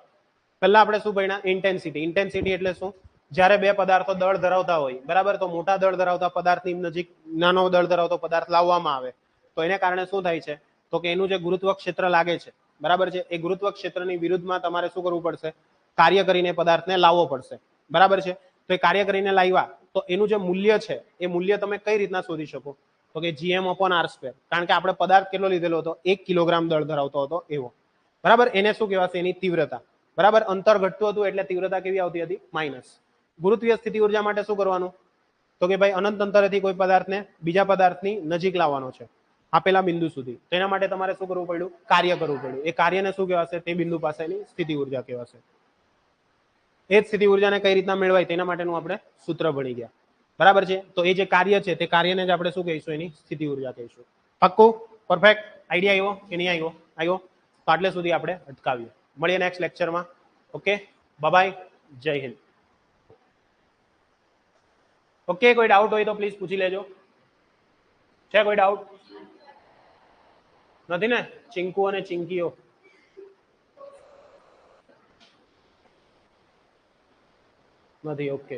A: પહેલા આપણે શું ભણ્યા? ઇન્ટેન્સિટી. ઇન્ટેન્સિટી એટલે શું? જ્યારે બે પદાર્થો દળ ધરાવતા હોય બરાબર, તો મોટા દળ ધરાવતા પદાર્થની નજીક નાનો દળ ધરાવતો પદાર્થ લાવવામાં આવે તો એને કારણે શું થાય છે? તો કે એનું જે ગુરુત્વ ક્ષેત્ર લાગે છે બરાબર છે, એ ગુરુત્વ ક્ષેત્રની વિરુદ્ધમાં તમારે શું કરવું પડશે? કાર્ય કરીને પદાર્થને લાવવો પડશે. બરાબર છે? તો એ કાર્ય કરીને લાવ્યા તો એનું જે મૂલ્ય છે એ મૂલ્ય તમે કઈ રીતના શોધી શકો? તો કે gm/r². કારણ કે આપણે પદાર્થ કેટલો લીધેલો હતો? 1 કિલોગ્રામ દળ ધરાવતો હતો એવો. બરાબર. એને શું કહેવાશે? એની તીવ્રતા. બરાબર. અંતર ઘટતું હતું એટલે તીવ્રતા કેવી આવતી હતી? માઇનસ. ગુરુત્વીય સ્થિતિ ઉર્જા માટે શું કરવાનું? તો કે ભાઈ અનંત અંતરેથી કોઈ પદાર્થને બીજા પદાર્થની નજીક લાવવાનો છે આપેલા બિંદુ સુધી. તો એના માટે તમારે શું કરવું પડ્યું? કાર્ય કરવું પડ્યું. એ કાર્યને શું કહેવાશે? તે બિંદુ પાસેની સ્થિતિ ઉર્જા કહેવાશે. એ જ સ્થિતિ ઉર્જાને કઈ રીતના મેળવાય તેના માટેનું આપણે સૂત્ર ભણી ગયા. બરાબર છે? તો એ જે કાર્ય છે તે કાર્યને જ આપણે શું કહીશું? એની સ્થિતિ ઉર્જા કહીશું. પાક્કું? પરફેક્ટ. આઈડિયા આવ્યો કે નહીં આવ્યો? આવ્યો. તો આટલે સુધી આપણે અટકાવીએ. મળીએ નેક્સ્ટ લેક્ચરમાં. Okay bye. જય હિન્દ. ઓકે કોઈ ડાઉટ હોય તો પ્લીઝ પૂછી લેજો. છે કોઈ ડાઉટ? નથી ને? ચિંકુ અને ચિંકીઓ નથી? ઓકે.